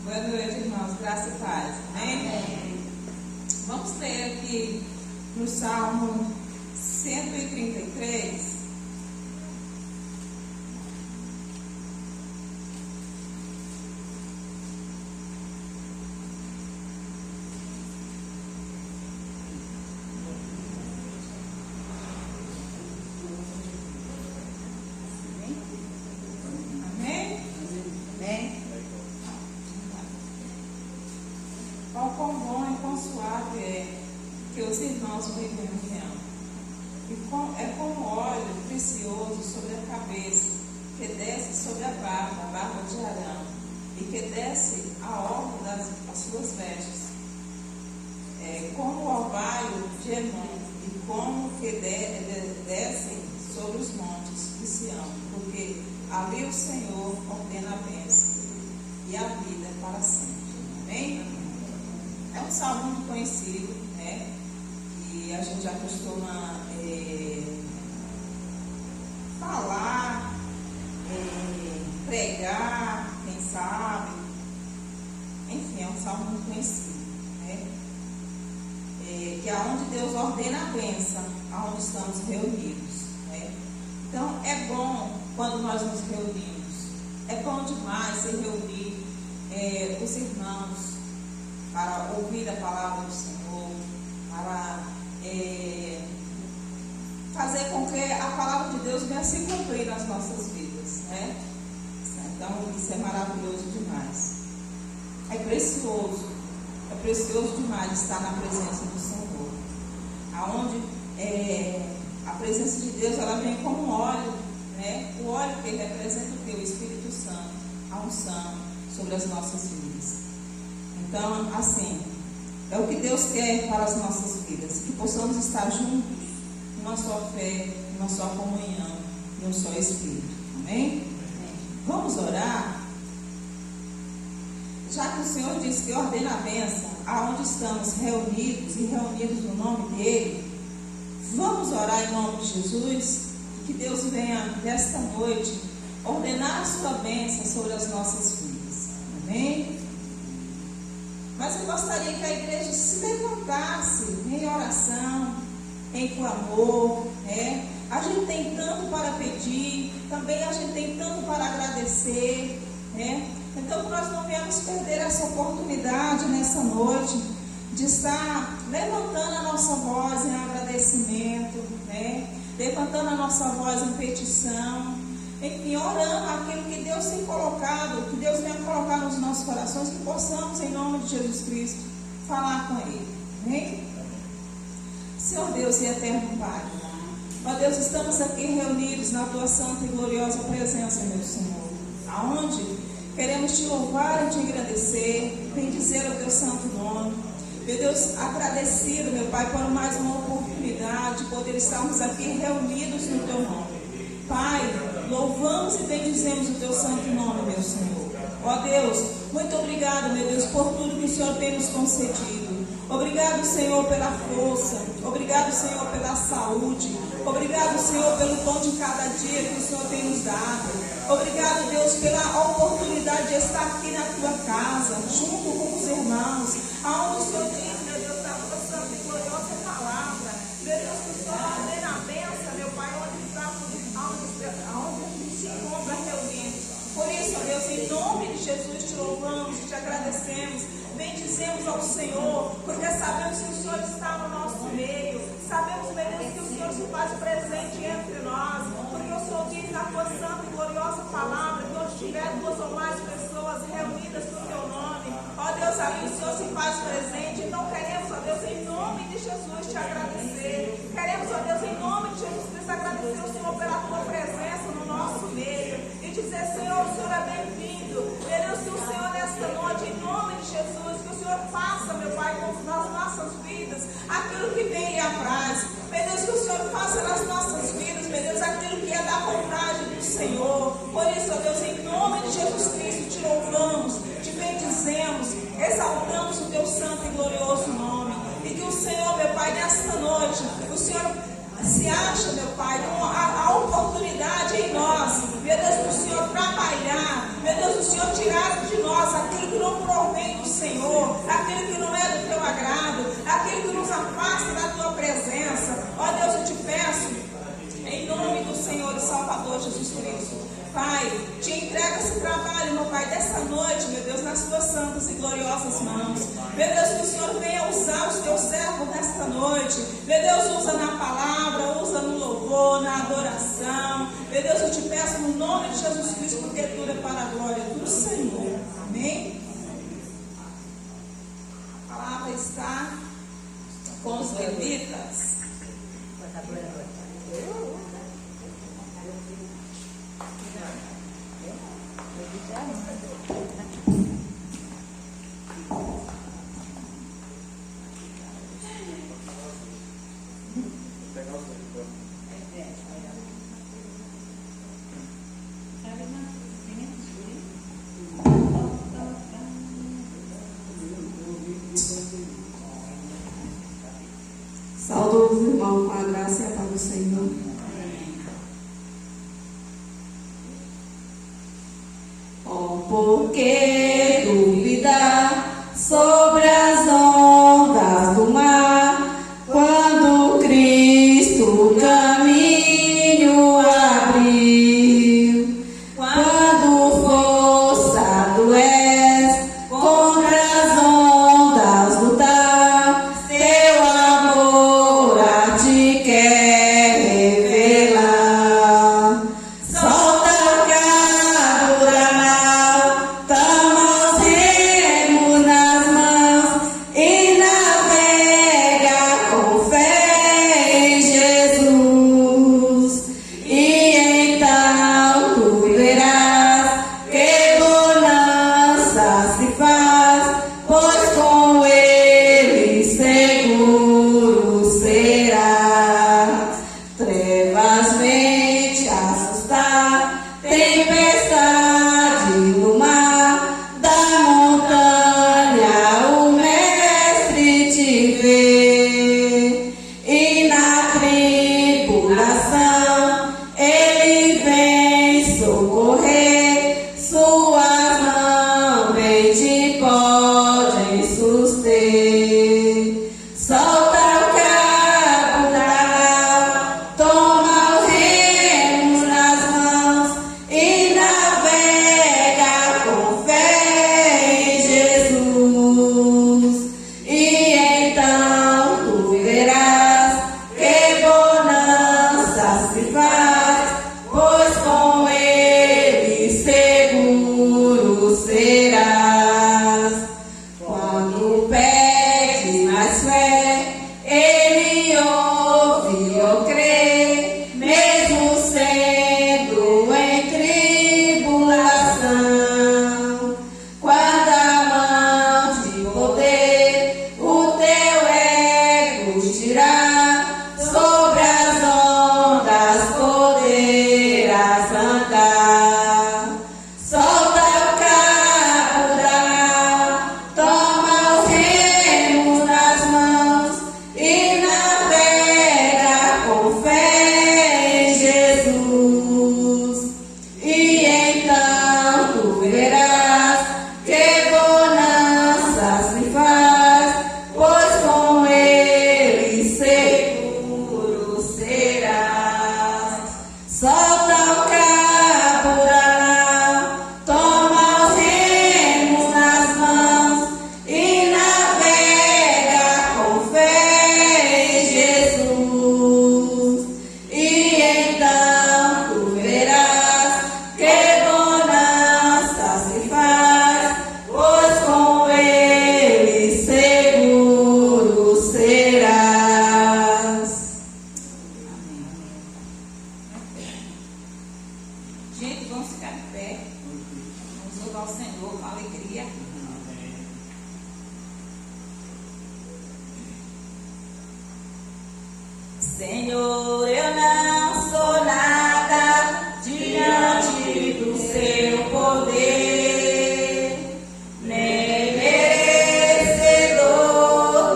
Boa noite, irmãos. Graça e paz. Amém? Vamos ler aqui no Salmo 133. Quão bom e quão suave é que os irmãos vivem em união. E é como óleo precioso sobre a cabeça, que desce sobre a barba de Arão, e que desce a orla das suas vestes. Como o orvalho de Hermon, e como que descem sobre os montes de Sião, porque ali o Senhor ordena a bênção e a vida para sempre. Amém? É um salmo muito conhecido, né? E a gente já costuma falar, pregar, quem sabe. Enfim, é um salmo muito conhecido, né? Que é onde Deus ordena a bênção, aonde estamos reunidos, né? Então, é bom quando nós nos reunimos. É bom demais se reunir os irmãos para ouvir a palavra do Senhor, para fazer com que a palavra de Deus venha se cumprir nas nossas vidas, né? Então, isso é maravilhoso demais. É precioso demais estar na presença do Senhor, aonde a presença de Deus, ela vem como óleo, né? O óleo que representa o que? O Espírito Santo, a unção sobre as nossas vidas. Então, assim, é o que Deus quer para as nossas vidas, que possamos estar juntos, numa só fé, numa só comunhão, em um só Espírito. Amém? Vamos orar? Já que o Senhor disse que ordena a bênção, aonde estamos reunidos e reunidos no nome dEle, vamos orar em nome de Jesus, que Deus venha nesta noite ordenar a sua bênção sobre as nossas vidas. Amém? Mas eu gostaria que a igreja se levantasse em oração, em clamor, né? A gente tem tanto para pedir, também a gente tem tanto para agradecer, né? Então, nós não viemos perder essa oportunidade nessa noite de estar levantando a nossa voz em agradecimento, né? Levantando a nossa voz em petição, enfim, orando aquilo que Deus tem colocado, que Deus venha colocar nos nossos corações, que possamos, em nome de Jesus Cristo, falar com Ele. Amém? Senhor Deus e eterno Pai, ó Deus, estamos aqui reunidos na Tua santa e gloriosa presença, meu Senhor, aonde queremos Te louvar e Te agradecer, bendizer o Teu santo nome. Meu Deus, agradecido, meu Pai, por mais uma oportunidade de poder estarmos aqui reunidos no Teu nome. Pai, louvamos e bendizemos o Teu santo nome, meu Senhor. Ó Deus, muito obrigado, meu Deus, por tudo que o Senhor tem nos concedido. Obrigado, Senhor, pela força. Obrigado, Senhor, pela saúde. Obrigado, Senhor, pelo pão de cada dia que o Senhor tem nos dado. Obrigado, Deus, pela oportunidade de estar aqui na Tua casa, junto com os irmãos, aonde o Senhor diz, meu Deus, da Tua santa e gloriosa palavra. Meu Deus, que o Senhor ordena a bênção, meu Pai, aonde a gente se encontra reunidos. Por isso, ó Deus, em nome de Jesus, Te louvamos, Te agradecemos, bendizemos ao Senhor, porque sabemos que o Senhor está no nosso meio. Sabemos, meu Deus, que o Senhor se faz presente entre nós, porque o Senhor diz na Tua santa e gloriosa palavra que onde tiver duas ou mais pessoas reunidas no Teu nome, ó Deus, ali o Senhor se faz presente. Então queremos, ó Deus, em nome de Jesus, Te agradecer. Queremos, ó Deus, em nome de Jesus Cristo, agradecer ao Senhor pela Tua presença no nosso meio e dizer, Senhor, o Senhor é bem-vindo. Meu Deus, que o Senhor nesta noite, em nome de Jesus, que o Senhor faça, meu Pai, nas nossas vidas aquilo que bem lhe apraz. Meu Deus, que o Senhor faça nas nossas vidas, meu Deus, aquilo que é da vontade do Senhor. Por isso, ó Deus, em nome de Jesus Cristo, Te louvamos, Te bendizemos, exaltamos o Teu santo e glorioso nome. E que o Senhor, meu Pai, nesta noite, o Senhor se acha, meu Pai, com a oportunidade em nós, meu Deus, do Senhor trabalhar, meu Deus, do Senhor tirar de nós aquilo que não nas suas santas e gloriosas mãos. Meu Deus, que o Senhor venha usar os teus servos nesta noite. Meu Deus, usa na palavra, usa no louvor, na adoração. Meu Deus, eu te peço no nome de Jesus Cristo, porque tudo é para a glória do Senhor. Amém? A palavra está com os levitas. Saúdo os irmãos com a graça e a paz do Senhor. Oh, por que duvidar sobre as ondas do mar, quando Cristo o caminho abriu? Quando forçado és contra as ondas lutar, teu amor a ti quer revelar. Solta o cabo da nau, toma os remos nas mãos e navega com fé em Jesus. E então tu verás que bonança se faz, pois com ele seguro serás. Trevas vem te assustar, tempestade no mar, da montanha o mestre te vê. E na tribulação ele vem socorrer, suas mãos bem te podem suster. Solta o cabo da nau, toma o remo nas mãos e navega com fé em Jesus. E então tu verás que bonança se faz, pois com ele seguro serás. Quando pedes mais fé, ele ouve ou crê, mesmo sendo em tribulação. Quando a mão de poder o teu ego tirar, sobre as ondas poderás andar. Solta o cabo da nau, toma os remos nas mãos e navega com fé em Jesus. E então tu verás que bonança se faz, pois com ele seguro serás. Solta o cabo da nau, toma os remos nas mãos e navega com fé em Jesus. E então tu verás que bonança se faz, pois com ele seguro serás. Gente, vamos ficar de pé. Vamos louvar o Senhor com alegria. Senhor, eu não sou nada diante do seu poder, nem merecedor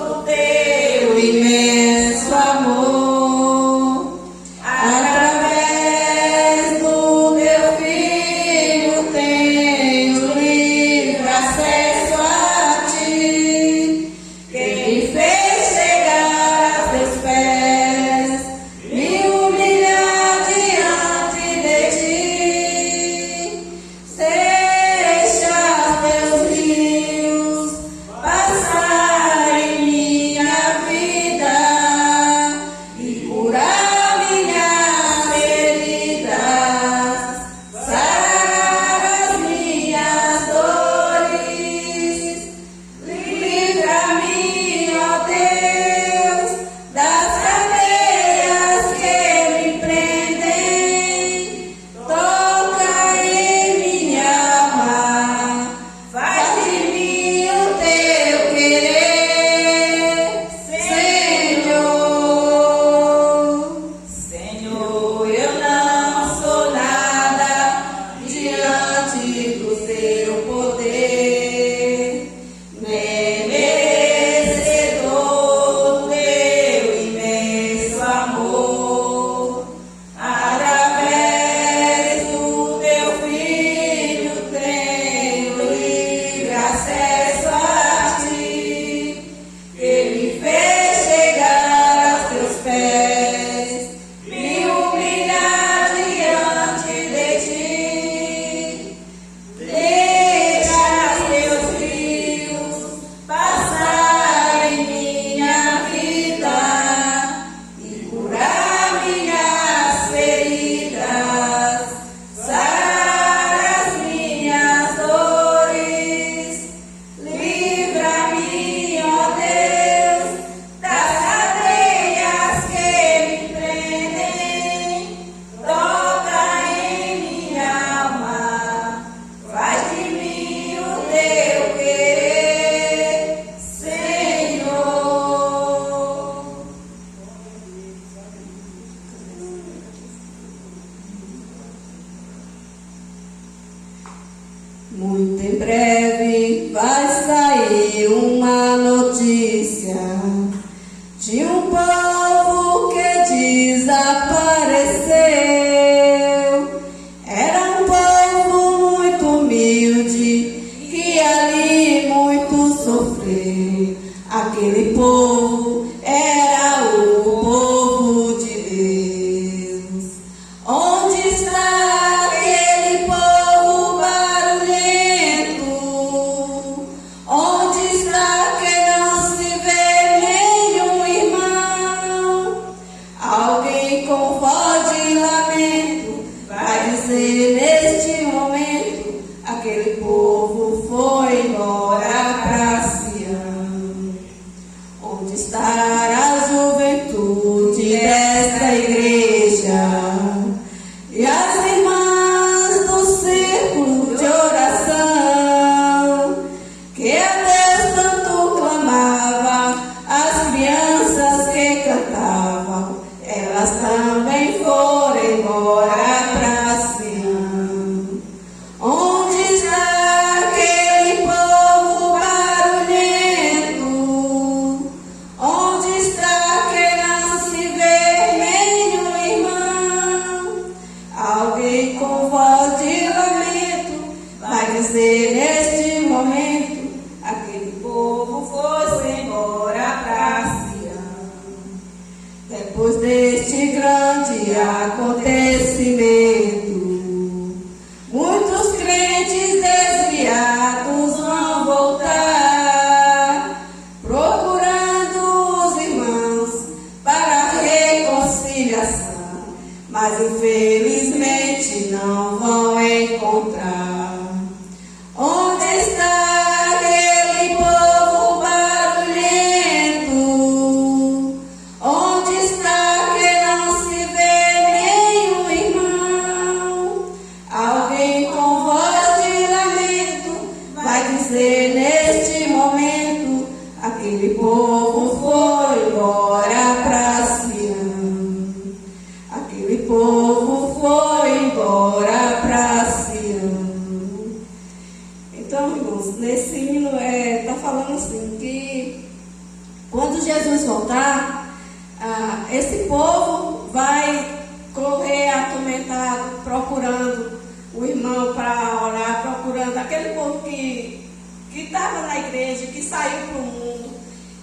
do teu Imenso amor, através do teu filho tenho livre acesso a ti. Quem me fez chegar a teus pés ali muito sofrer. Aquele povo era o povo de Deus. Onde está aquele povo barulhento? Onde está que não se vê nenhum irmão? Alguém com voz de lamento vai dizer neste momento: aquele povo foi embora para Sião. Onde está a juventude desta igreja e as irmãs do círculo de oração, que a Deus tanto clamava, as crianças que cantavam, elas também foram embora para Sião. Onde está aquele povo barulhento? Onde está que não se vê nenhum irmão? Alguém com voz de lamento vai dizer neste momento: aquele povo foi embora para Sião. Depois deste grande acontecimento, muitos crentes desviados vão voltar, procurando os irmãos para a reconciliação, mas infelizmente não vão encontrar. Onde está aquele povo barulhento? Onde está que não se vê nenhum irmão? Alguém com voz de lamento vai dizer neste momento: aquele povo foi embora para Sião. Aquele povo foi embora para Sião. Então, irmãos, nesse hino está falando assim que quando Jesus voltar, esse povo vai correr atormentado, procurando o irmão para orar, procurando aquele povo que estava na igreja, que saiu para o mundo.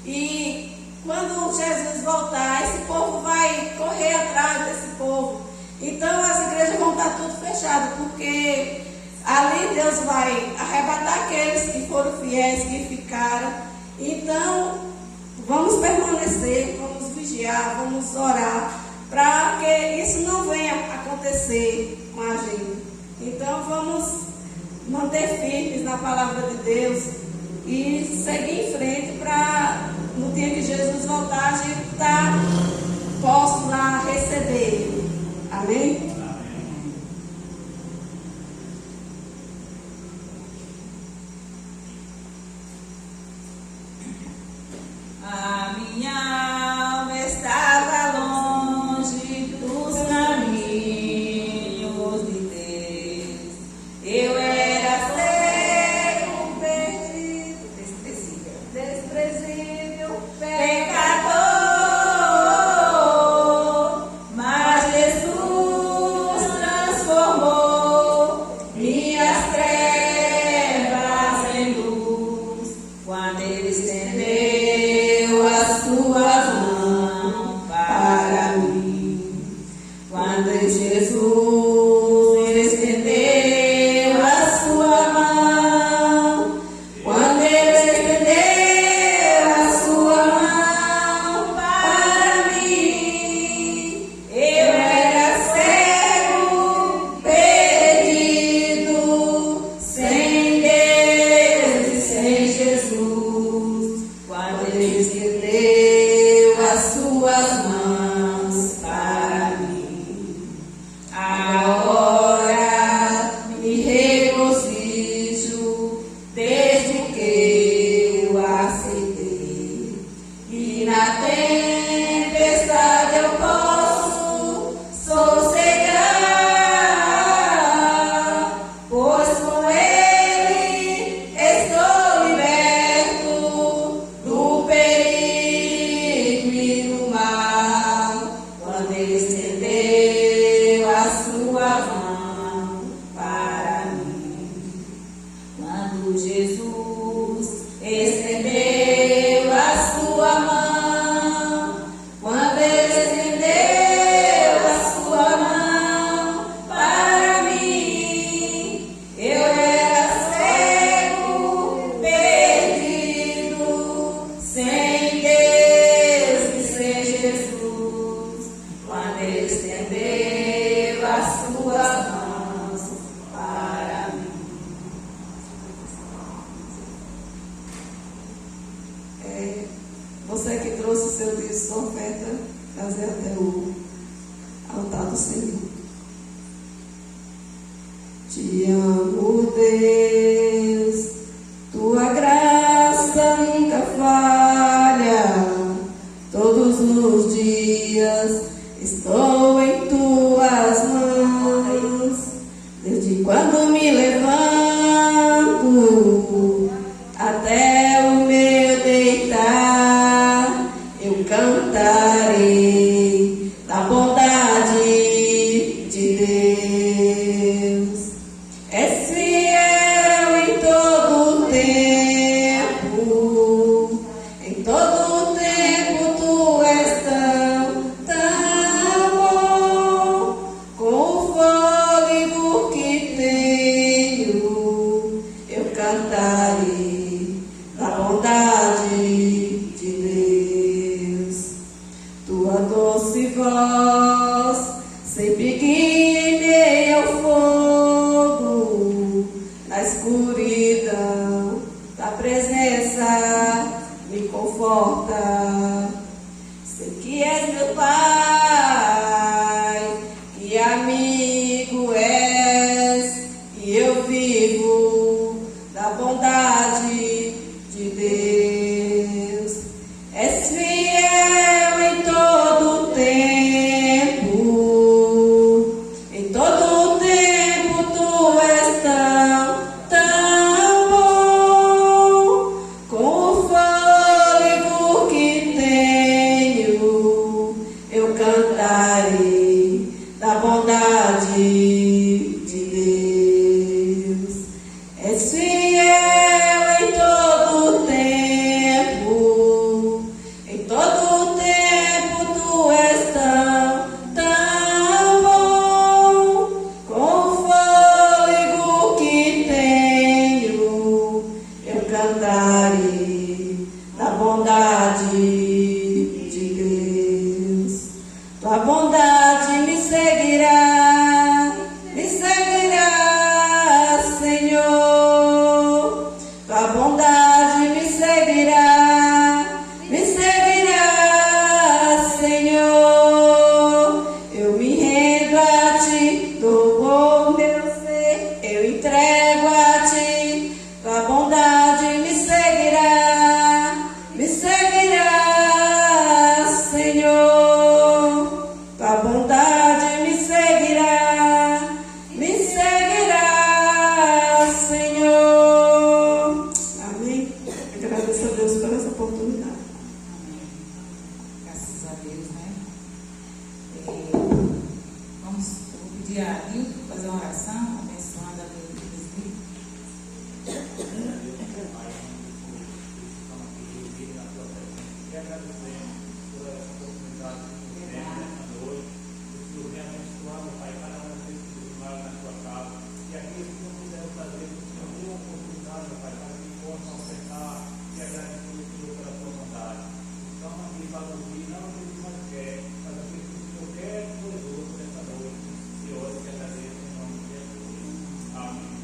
E quando Jesus voltar, esse povo vai correr atrás desse povo. Então as igrejas vão estar tudo fechadas, porque ali Deus vai arrebatar aqueles que foram fiéis, que ficaram. Então vamos permanecer, vamos vigiar, vamos orar, para que isso não venha acontecer com a gente. Então vamos manter firmes na palavra de Deus e seguir em frente para no dia que Jesus voltar a gente estar posto lá receber Ele. Amém? A minha alma estava longe dos caminhos de Deus. Eu era cego, perdido, desprezível, pecador. Mas Jesus transformou minhas trevas em luz quando Ele estendeu as suas mãos para mim. Quando Jesus estendeu a sua mão, quando Ele estendeu a sua mão para mim, eu era cego, perdido, sem Deus e sem Jesus. Quando Ele estendeu as suas mãos para mim, agora me regozijo desde que eu aceitei. E na tempestade eu posso sossegar, pois com Ele estou liberto do perigo e do mal. Quando Ele estendeu a sua mão para mim, quando Jesus Você que trouxe seu dízimo, sua oferta, trazer até o altar do Senhor. Te amo, Deus, tua graça nunca falha. Todos os dias estou em tuas mãos. Desde quando me levanto até o meu deitar, eu cantarei da bondade de Deus. És fiel em todo o tempo, em todo o tempo tu és tão bom. Com o fôlego que tenho, eu cantarei da bondade de Deus. Tua doce voz sempre guia ao fogo, na escuridão da presença me conforta. Sei que és meu Pai, que amigo és, e eu vivo da bondade de Deus. És fiel em todo o tempo, em todo o tempo tu és tão bom. Com o fôlego que tenho, eu cantarei da bondade de Deus. És fiel em todo o tempo, em todo o tempo tu és tão bom. Com o fôlego que tenho, eu cantarei da bondade de Deus. Tua bondade me seguirá, Senhor. Tua bondade me seguirá, Senhor. Eu me rendo a ti, dou o meu ser, eu entrego a ti. Tua bondade me seguirá, Senhor. Tua bondade me seguirá, Senhor. Amém. Agradeço a Deus por essa oportunidade. Graças a Deus, né? Vamos pedir a Hilton fazer uma oração, abençoando a vida do presbítero. E agradecemos por essa oportunidade que nos deu nesta noite. Que o Senhor venha abençoando, Pai, cada um desses que estiveram na sua casa. E aqueles que não puderam fazer, que o Senhor deu a oportunidade, Pai, para que possam ofertar e agradecer o Senhor pela sua bondade. Então, aqui para ouvir, não aquilo que nós quer, mas aquilo que o Senhor quer conosco nesta noite. E hoje te agradeço em nome de Jesus. Amém.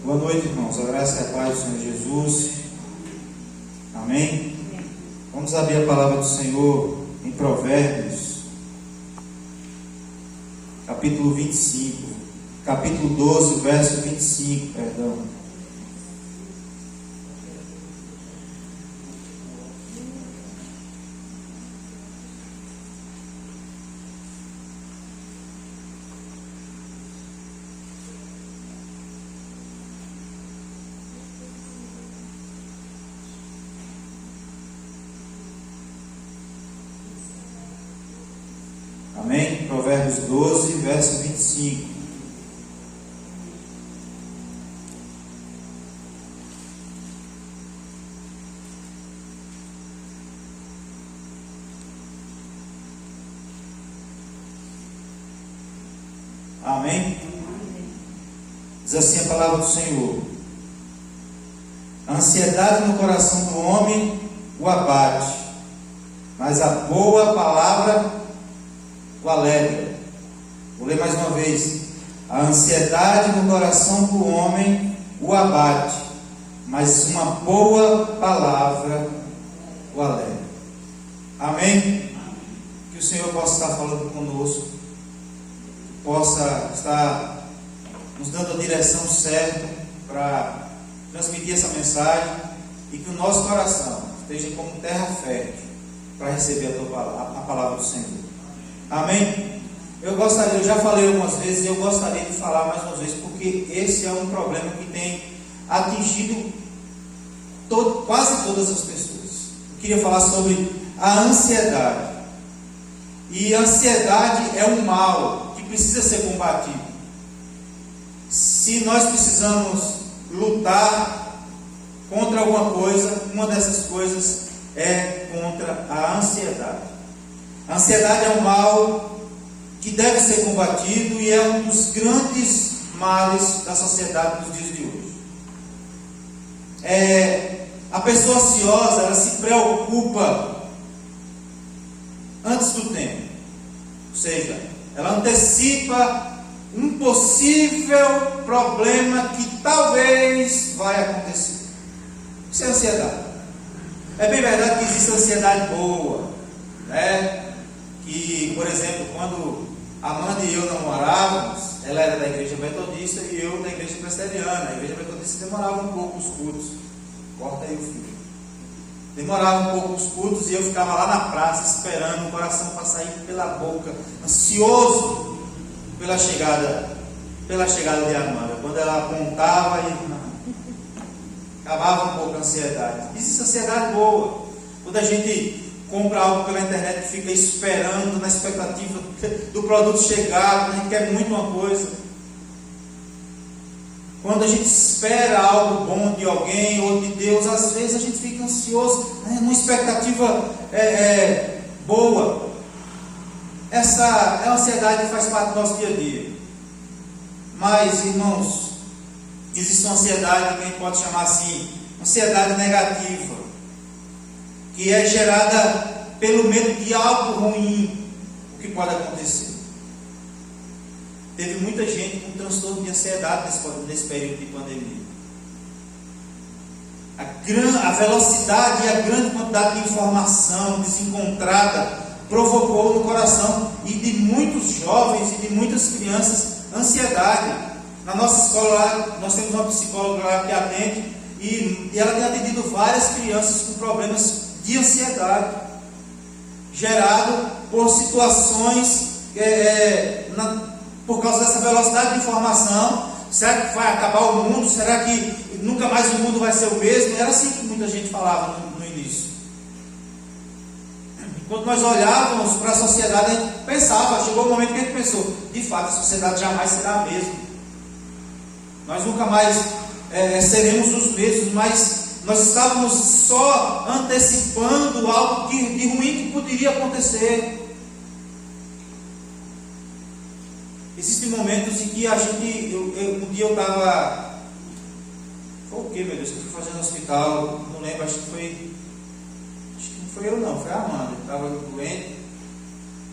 Boa noite, irmãos. A graça e a paz do Senhor Jesus. Amém? Vamos abrir a palavra do Senhor em Provérbios, capítulo 25. Capítulo 12, verso 25, perdão. Amém? Provérbios 12, verso 25. Amém? Diz assim a palavra do Senhor: a ansiedade no coração do homem o abate, mas a boa palavra o alegra. Vou ler mais uma vez. A ansiedade no coração do homem o abate, mas uma boa palavra o alegra. Amém? Que o Senhor possa estar falando conosco, possa estar nos dando a direção certa para transmitir essa mensagem, e que o nosso coração esteja como terra fértil para receber a palavra do Senhor. Amém? Eu já falei algumas vezes, e eu gostaria de falar mais uma vez, porque esse é um problema que tem atingido quase todas as pessoas. Eu queria falar sobre a ansiedade. E a ansiedade é um mal que precisa ser combatido. Se nós precisamos lutar contra alguma coisa, uma dessas coisas é contra a ansiedade. A ansiedade é um mal que deve ser combatido e é um dos grandes males da sociedade nos dias de hoje. A pessoa ansiosa, ela se preocupa antes do tempo, ou seja, ela antecipa um possível problema que talvez vai acontecer. Isso é ansiedade. É bem verdade que existe ansiedade boa, né? Que, por exemplo, quando Amanda e eu namorávamos, ela era da igreja metodista e eu da igreja presbiteriana. A igreja metodista demorava um pouco os cultos. Corta aí o fio. Demorava um pouco os cultos e eu ficava lá na praça esperando o coração para sair pela boca, ansioso pela chegada de Amanda. Quando ela apontava e acabava um pouco a ansiedade. Existe ansiedade boa. Quando a gente compra algo pela internet e fica esperando, na expectativa do produto chegar, quando a gente quer muito uma coisa. Quando a gente espera algo bom de alguém ou de Deus, às vezes a gente fica ansioso, numa expectativa boa. Essa é a ansiedade que faz parte do nosso dia a dia. Mas, irmãos, existe uma ansiedade que a gente pode chamar assim, ansiedade negativa, que é gerada pelo medo de algo ruim, o que pode acontecer. Teve muita gente com transtorno de ansiedade nesse período de pandemia. A velocidade e a grande quantidade de informação desencontrada provocou no coração e de muitos jovens e de muitas crianças ansiedade. Na nossa escola lá, nós temos uma psicóloga lá que atende e ela tem atendido várias crianças com problemas de ansiedade, gerado por situações por causa dessa velocidade de informação. Será que vai acabar o mundo? Será que nunca mais o mundo vai ser o mesmo? Era assim que muita gente falava no início. Quando nós olhávamos para a sociedade, a gente pensava, chegou um momento que a gente pensou, de fato a sociedade jamais será a mesma. Nós nunca mais seremos os mesmos, mas nós estávamos só antecipando algo de ruim que poderia acontecer. Existem momentos em que a gente, um dia eu estava, foi o que, meu Deus, que eu fui fazer no hospital, não lembro, acho que não foi eu não, foi a Amanda, que estava doente,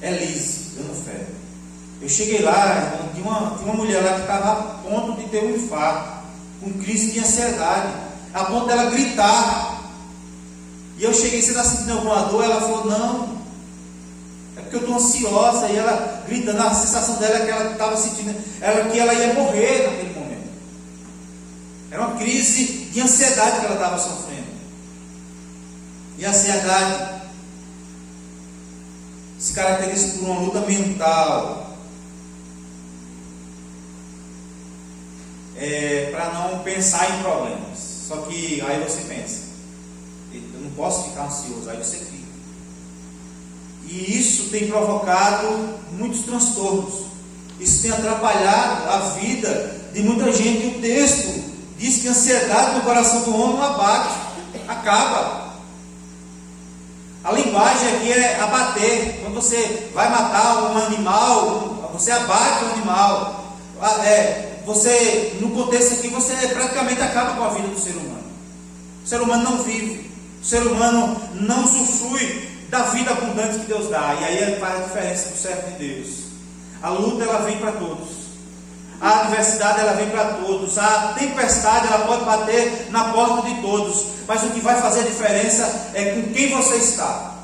Elise, dando fé. Eu cheguei lá, tinha uma mulher lá que estava a ponto de ter um infarto, com crise de ansiedade, a ponto dela gritar. E eu cheguei, você está sentindo alguma dor? Ela falou, não, é porque eu estou ansiosa. E ela gritando, a sensação dela é que ela estava sentindo, que ela ia morrer naquele momento. Era uma crise de ansiedade que ela estava sofrendo. E a ansiedade se caracteriza por uma luta mental, para não pensar em problemas. Só que aí você pensa, eu não posso ficar ansioso, aí você fica. E isso tem provocado muitos transtornos. Isso tem atrapalhado a vida de muita gente. O texto diz que a ansiedade no coração do homem abate, acaba. A linguagem aqui é abater. Quando você vai matar um animal, você abate o animal. você, no contexto aqui, você praticamente acaba com a vida do ser humano. O ser humano não vive, o ser humano não usufrui da vida abundante que Deus dá. E aí faz a diferença do servo de Deus. A luta, ela vem para todos. A adversidade, ela vem para todos. A tempestade, ela pode bater na porta de todos. Mas o que vai fazer a diferença é com quem você está.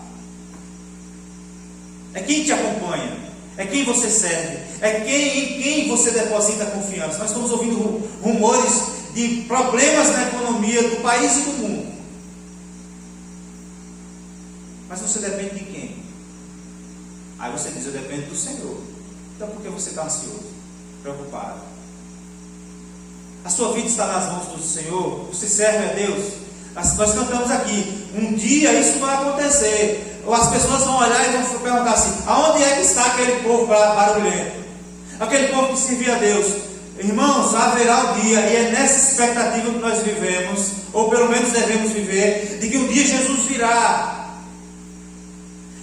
É quem te acompanha. É quem você serve. É em quem você deposita confiança. Nós estamos ouvindo rumores de problemas na economia do país e do mundo. Mas você depende de quem? Aí você diz: eu dependo do Senhor. Então por que você está ansioso, preocupado? A sua vida está nas mãos do Senhor. Você serve a Deus. Nós cantamos aqui: um dia isso vai acontecer. Ou as pessoas vão olhar e vão perguntar assim: aonde é que está aquele povo barulhento? Aquele povo que servia a Deus? Irmãos, haverá o dia, e é nessa expectativa que nós vivemos, ou pelo menos devemos viver, de que um dia Jesus virá.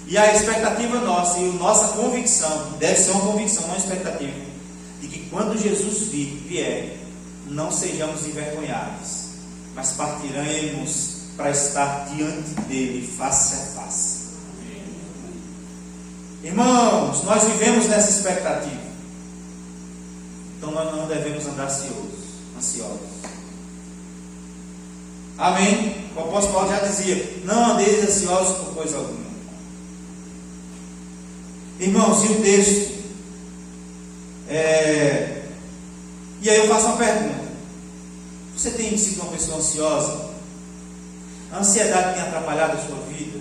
E a expectativa nossa, e a nossa convicção, deve ser uma convicção, não uma expectativa, de que quando Jesus vier, não sejamos envergonhados, mas partiremos para estar diante dele, face a face. Irmãos, nós vivemos nessa expectativa. Então nós não devemos andar ansiosos. Amém? O apóstolo Paulo já dizia: não andeis ansiosos por coisa alguma. Irmãos, e o texto? E aí eu faço uma pergunta: você tem sido uma pessoa ansiosa? A ansiedade tem atrapalhado a sua vida?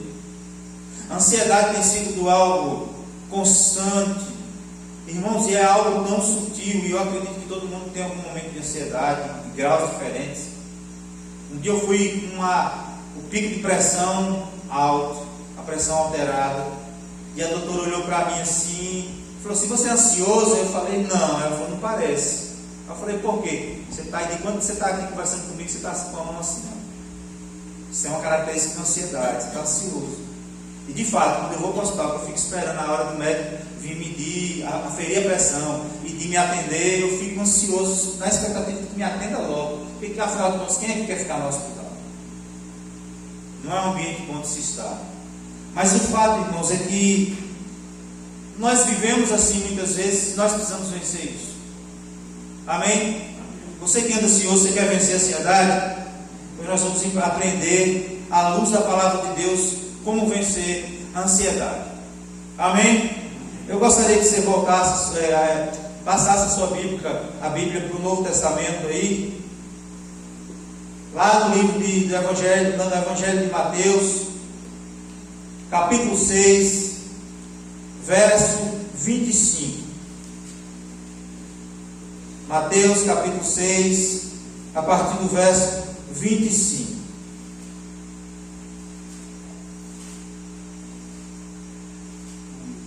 A ansiedade tem sido algo constante? Irmãos, e é algo tão sutil, e eu acredito que todo mundo tem algum momento de ansiedade, de graus diferentes. Um dia eu fui com o pico de pressão alto, a pressão alterada, e a doutora olhou para mim assim, falou assim: você é ansioso? Eu falei: não. Ela falou: não parece. Eu falei: por quê? Quando você está aqui conversando comigo, você está com a mão assim, ó. Isso é uma característica da ansiedade, você está ansioso. E de fato, quando eu vou para o hospital, eu fico esperando a hora do médico vir medir, aferir a pressão e de me atender, eu fico ansioso na expectativa de que me atenda logo. Porque afinal de contas, quem é que quer ficar no hospital? Não é um ambiente bom de se estar. Mas o fato, irmãos, é que nós vivemos assim muitas vezes e nós precisamos vencer isso. Amém? Você que anda ansioso, você quer vencer a ansiedade? Hoje nós vamos aprender, à luz da palavra de Deus, como vencer a ansiedade. Amém? Eu gostaria que você voltasse, passasse a Bíblia para o Novo Testamento aí, lá no livro do Evangelho de Mateus, capítulo 6, verso 25. Mateus capítulo 6, a partir do verso 25.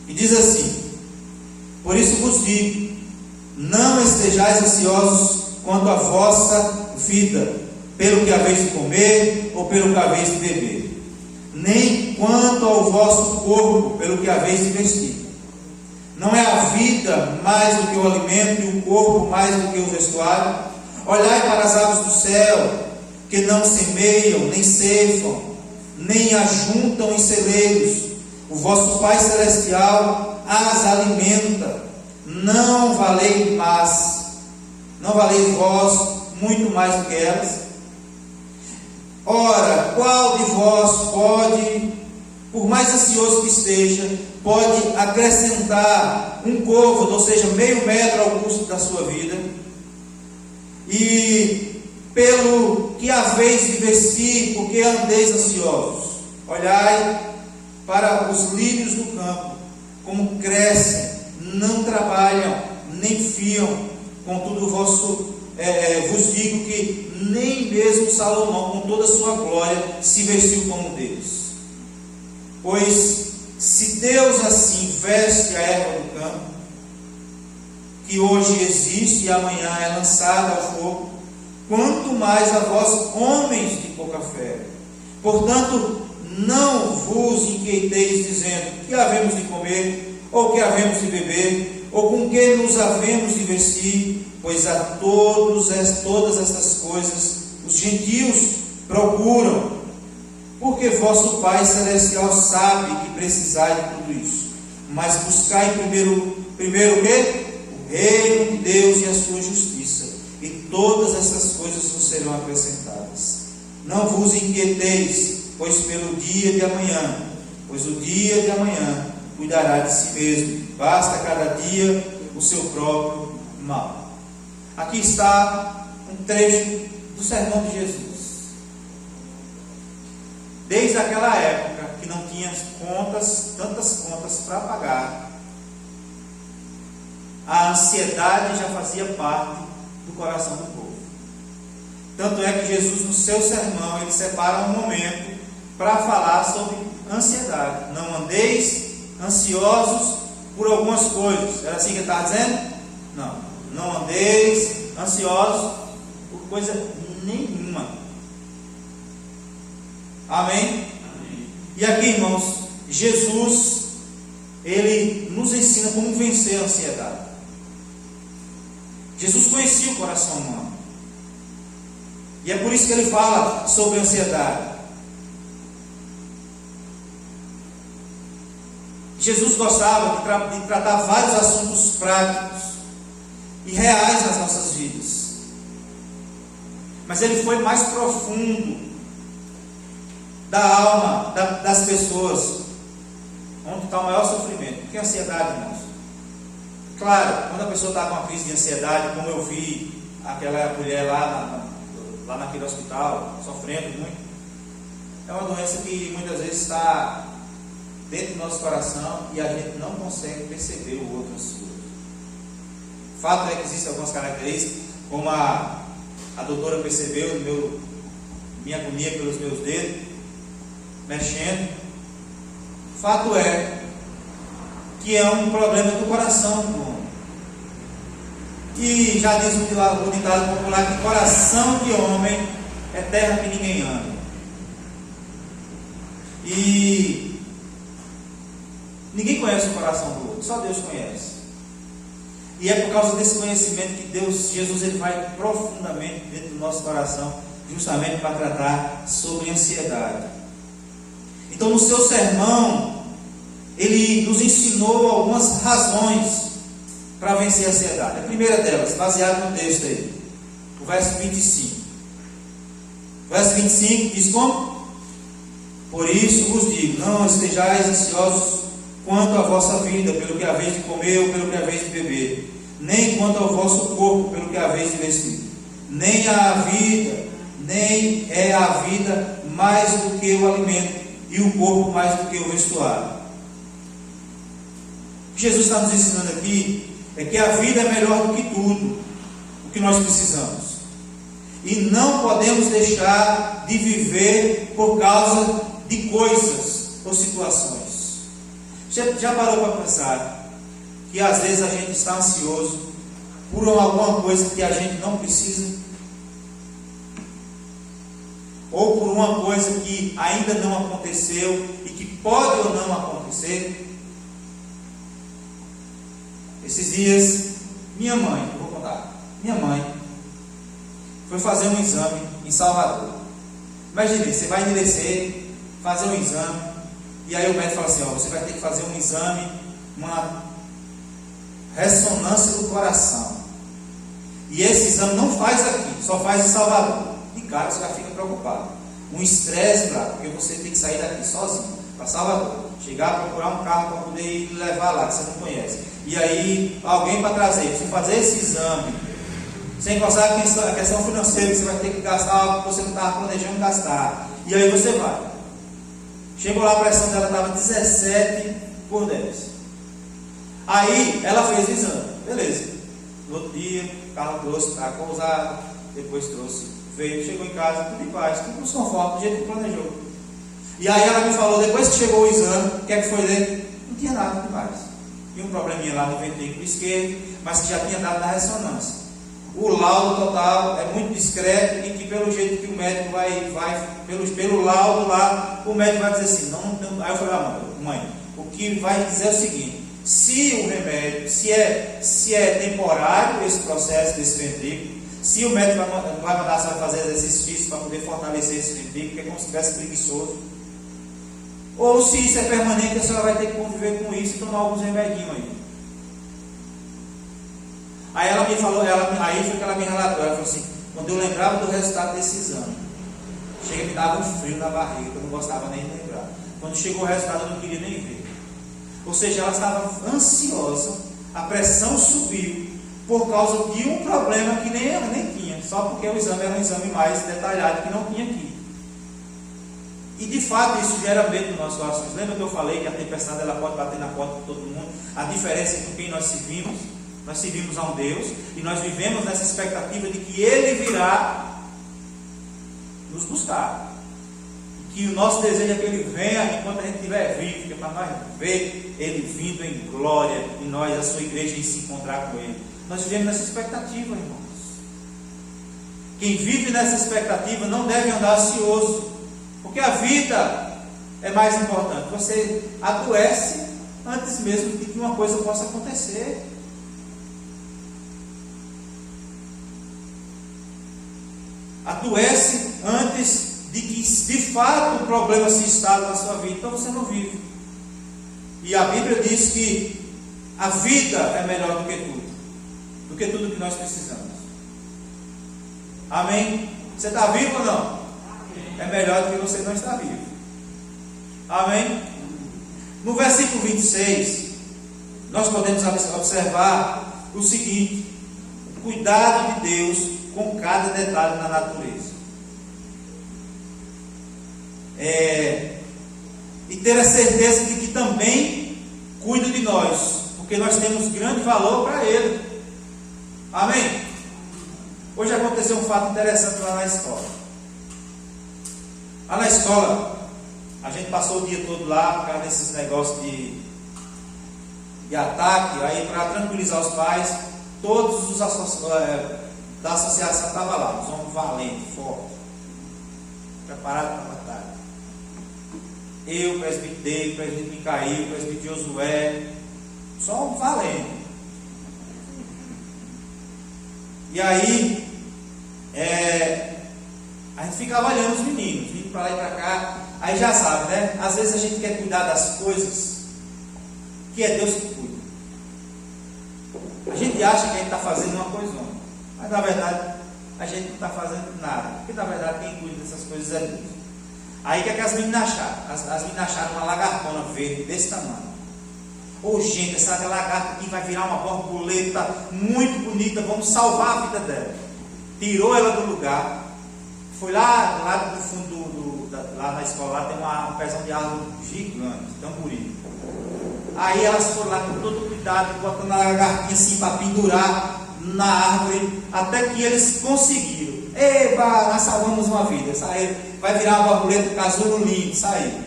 E diz assim: por isso vos digo, não estejais ansiosos quanto à vossa vida, pelo que haveis de comer ou pelo que haveis de beber, nem quanto ao vosso corpo, pelo que haveis de vestir. Não é a vida mais do que o alimento, e o corpo mais do que o vestuário? Olhai para as aves do céu, que não semeiam, nem ceifam, nem ajuntam em celeiros. O vosso Pai Celestial as alimenta. Não valeis vós muito mais do que elas? Ora, qual de vós pode, por mais ansioso que esteja, pode acrescentar um côvado, ou seja, meio metro ao custo da sua vida? E pelo que haveis de vestir, porque andeis ansiosos? Olhai para os lírios do campo, como crescem, não trabalham, nem fiam. Contudo, vos digo que nem mesmo Salomão, com toda a sua glória, se vestiu como Deus. Pois se Deus assim veste a erva do campo, que hoje existe e amanhã é lançada ao fogo, quanto mais a vós, homens de pouca fé. Portanto, não vos inquieteis dizendo: que havemos de comer, ou que havemos de beber, ou com que nos havemos de vestir? Pois a todas estas coisas os gentios procuram, porque vosso Pai Celestial sabe que precisai de tudo isso. Mas buscai primeiro o quê? O reino de Deus e a sua justiça, e todas essas coisas vos serão acrescentadas. Não vos inquieteis, pois o dia de amanhã cuidará de si mesmo. Basta cada dia o seu próprio mal. Aqui está um trecho do sermão de Jesus. Desde aquela época que não tinha tantas contas para pagar, a ansiedade já fazia parte do coração do povo. Tanto é que Jesus, no seu sermão, ele separa um momento para falar sobre ansiedade. Não andeis ansiosos por algumas coisas. Era assim que ele estava dizendo? Não andeis ansiosos por coisa nenhuma. Amém? E aqui, irmãos, Jesus, ele nos ensina como vencer a ansiedade. Jesus conhecia o coração humano. E é por isso que ele fala sobre a ansiedade. Jesus gostava de tratar vários assuntos práticos e reais nas nossas vidas. Mas ele foi mais profundo da alma das pessoas, onde está o maior sofrimento. Porque a ansiedade, irmãos, claro, quando a pessoa está com uma crise de ansiedade, como eu vi aquela mulher lá naquele hospital, sofrendo muito, é uma doença que muitas vezes está dentro do nosso coração e a gente não consegue perceber o outro ansioso. O fato é que existem algumas características, como a doutora percebeu, minha agonia pelos meus dedos, mexendo. Fato é que é um problema do coração do homem. E já diz o ditado popular que coração de homem é terra que ninguém anda. E ninguém conhece o coração do outro, só Deus conhece. E é por causa desse conhecimento que Jesus ele vai profundamente dentro do nosso coração, justamente para tratar sobre ansiedade. Então, no seu sermão, ele nos ensinou algumas razões para vencer a ansiedade. A primeira delas, baseada no texto aí, o verso 25. O verso 25 diz como? Por isso vos digo, não estejais ansiosos quanto à vossa vida, pelo que haveis de comer ou pelo que haveis de beber, nem quanto ao vosso corpo, pelo que haveis de vestir. Nem é a vida mais do que o alimento, e o corpo mais do que o vestuário. O que Jesus está nos ensinando aqui é que a vida é melhor do que tudo o que nós precisamos. E não podemos deixar de viver por causa de coisas ou situações. Já parou para pensar que às vezes a gente está ansioso por alguma coisa que a gente não precisa? Ou por uma coisa que ainda não aconteceu e que pode ou não acontecer? Esses dias, minha mãe foi fazer um exame em Salvador. Imagine, você vai envelhecer, fazer um exame, e aí o médico fala assim, você vai ter que fazer um exame, uma ressonância do coração. E esse exame não faz aqui, só faz em Salvador. De cara você já fica preocupado. Um estresse, porque você tem que sair daqui sozinho, para Salvador, chegar, procurar um carro para poder ir levar lá, que você não conhece. E aí, alguém para trazer, você fazer esse exame, sem contar a questão financeira, que você vai ter que gastar algo que você não estava planejando gastar. E aí você vai. Chegou lá, a pressão dela estava 17/10. Aí, ela fez o exame, beleza. No outro dia, o carro trouxe, estava pousado, depois trouxe, veio, chegou em casa, tudo em paz, tudo nos conforta, do jeito que planejou. E aí ela me falou, depois que chegou o exame, o que é que foi dele? Não tinha nada demais. Tinha um probleminha lá no ventrículo esquerdo, mas que já tinha dado na ressonância. O laudo total é muito discreto e que pelo jeito que o médico pelo laudo lá, o médico vai dizer assim, não. Aí eu falei, mãe, o que vai dizer é o seguinte, se o remédio, se é temporário esse processo desse ventrículo, se o médico vai mandar a senhora fazer exercício físico para poder fortalecer esse ventrículo, que é como se estivesse preguiçoso, ou se isso é permanente, a senhora vai ter que conviver com isso e tomar alguns remedinhos aí. Aí ela me falou, aí foi que ela me relatou, ela falou assim, quando eu lembrava do resultado desse exame, chega me dava um frio na barriga, que eu não gostava nem de lembrar. Quando chegou o resultado eu não queria nem ver. Ou seja, ela estava ansiosa, a pressão subiu por causa de um problema que nem ela nem tinha, só porque o exame era um exame mais detalhado que não tinha aqui. E de fato isso gera medo nos nossos corações. Lembra que eu falei que a tempestade ela pode bater na porta de todo mundo? A diferença é com quem nós servimos a um Deus e nós vivemos nessa expectativa de que Ele virá nos buscar. Que o nosso desejo é que Ele venha enquanto a gente estiver vivo, que é para nós ver Ele vindo em glória e nós, a sua igreja, em se encontrar com Ele. Nós vivemos nessa expectativa, irmãos. Quem vive nessa expectativa não deve andar ansioso, porque a vida é mais importante. Você adoece antes mesmo de que uma coisa possa acontecer. Adoece antes de que de fato o problema se instale na sua vida, então você não vive. E a Bíblia diz que a vida é melhor do que tudo que nós precisamos. Amém? Você está vivo ou não? É melhor do que você não estar vivo. Amém? No versículo 26, nós podemos observar o seguinte: o cuidado de Deus com cada detalhe na natureza. E ter a certeza de que também cuida de nós, porque nós temos grande valor para Ele. Amém? Hoje aconteceu um fato interessante lá na escola. Lá na escola, a gente passou o dia todo lá por causa desses negócios de ataque. Aí, para tranquilizar os pais, todos os da associação estavam lá, os homens valentes, fortes, preparados para a batalha. Eu, o presbítero Dei, o presbítero Micael, o presbítero Josué, só um valente. E aí, a gente ficava olhando os meninos, vindo para lá e para cá. Aí já sabe, né? Às vezes a gente quer cuidar das coisas que é Deus que cuida. A gente acha que a gente está fazendo uma coisona, mas na verdade a gente não está fazendo nada, porque na verdade quem cuida dessas coisas é Deus. Aí o que é que as meninas acharam? As meninas acharam uma lagartona verde desse tamanho. Ô gente, essa lagarta aqui vai virar uma borboleta muito bonita, vamos salvar a vida dela. Tirou ela do lugar, foi lá do fundo lá na escola, lá tem um pezão de árvore gigante, tamborim. Aí elas foram lá com todo cuidado, botando a lagartinha assim para pendurar na árvore, até que eles conseguiram. Eba, nós salvamos uma vida. Vai virar uma borboleta, um casulo lindo, saiu.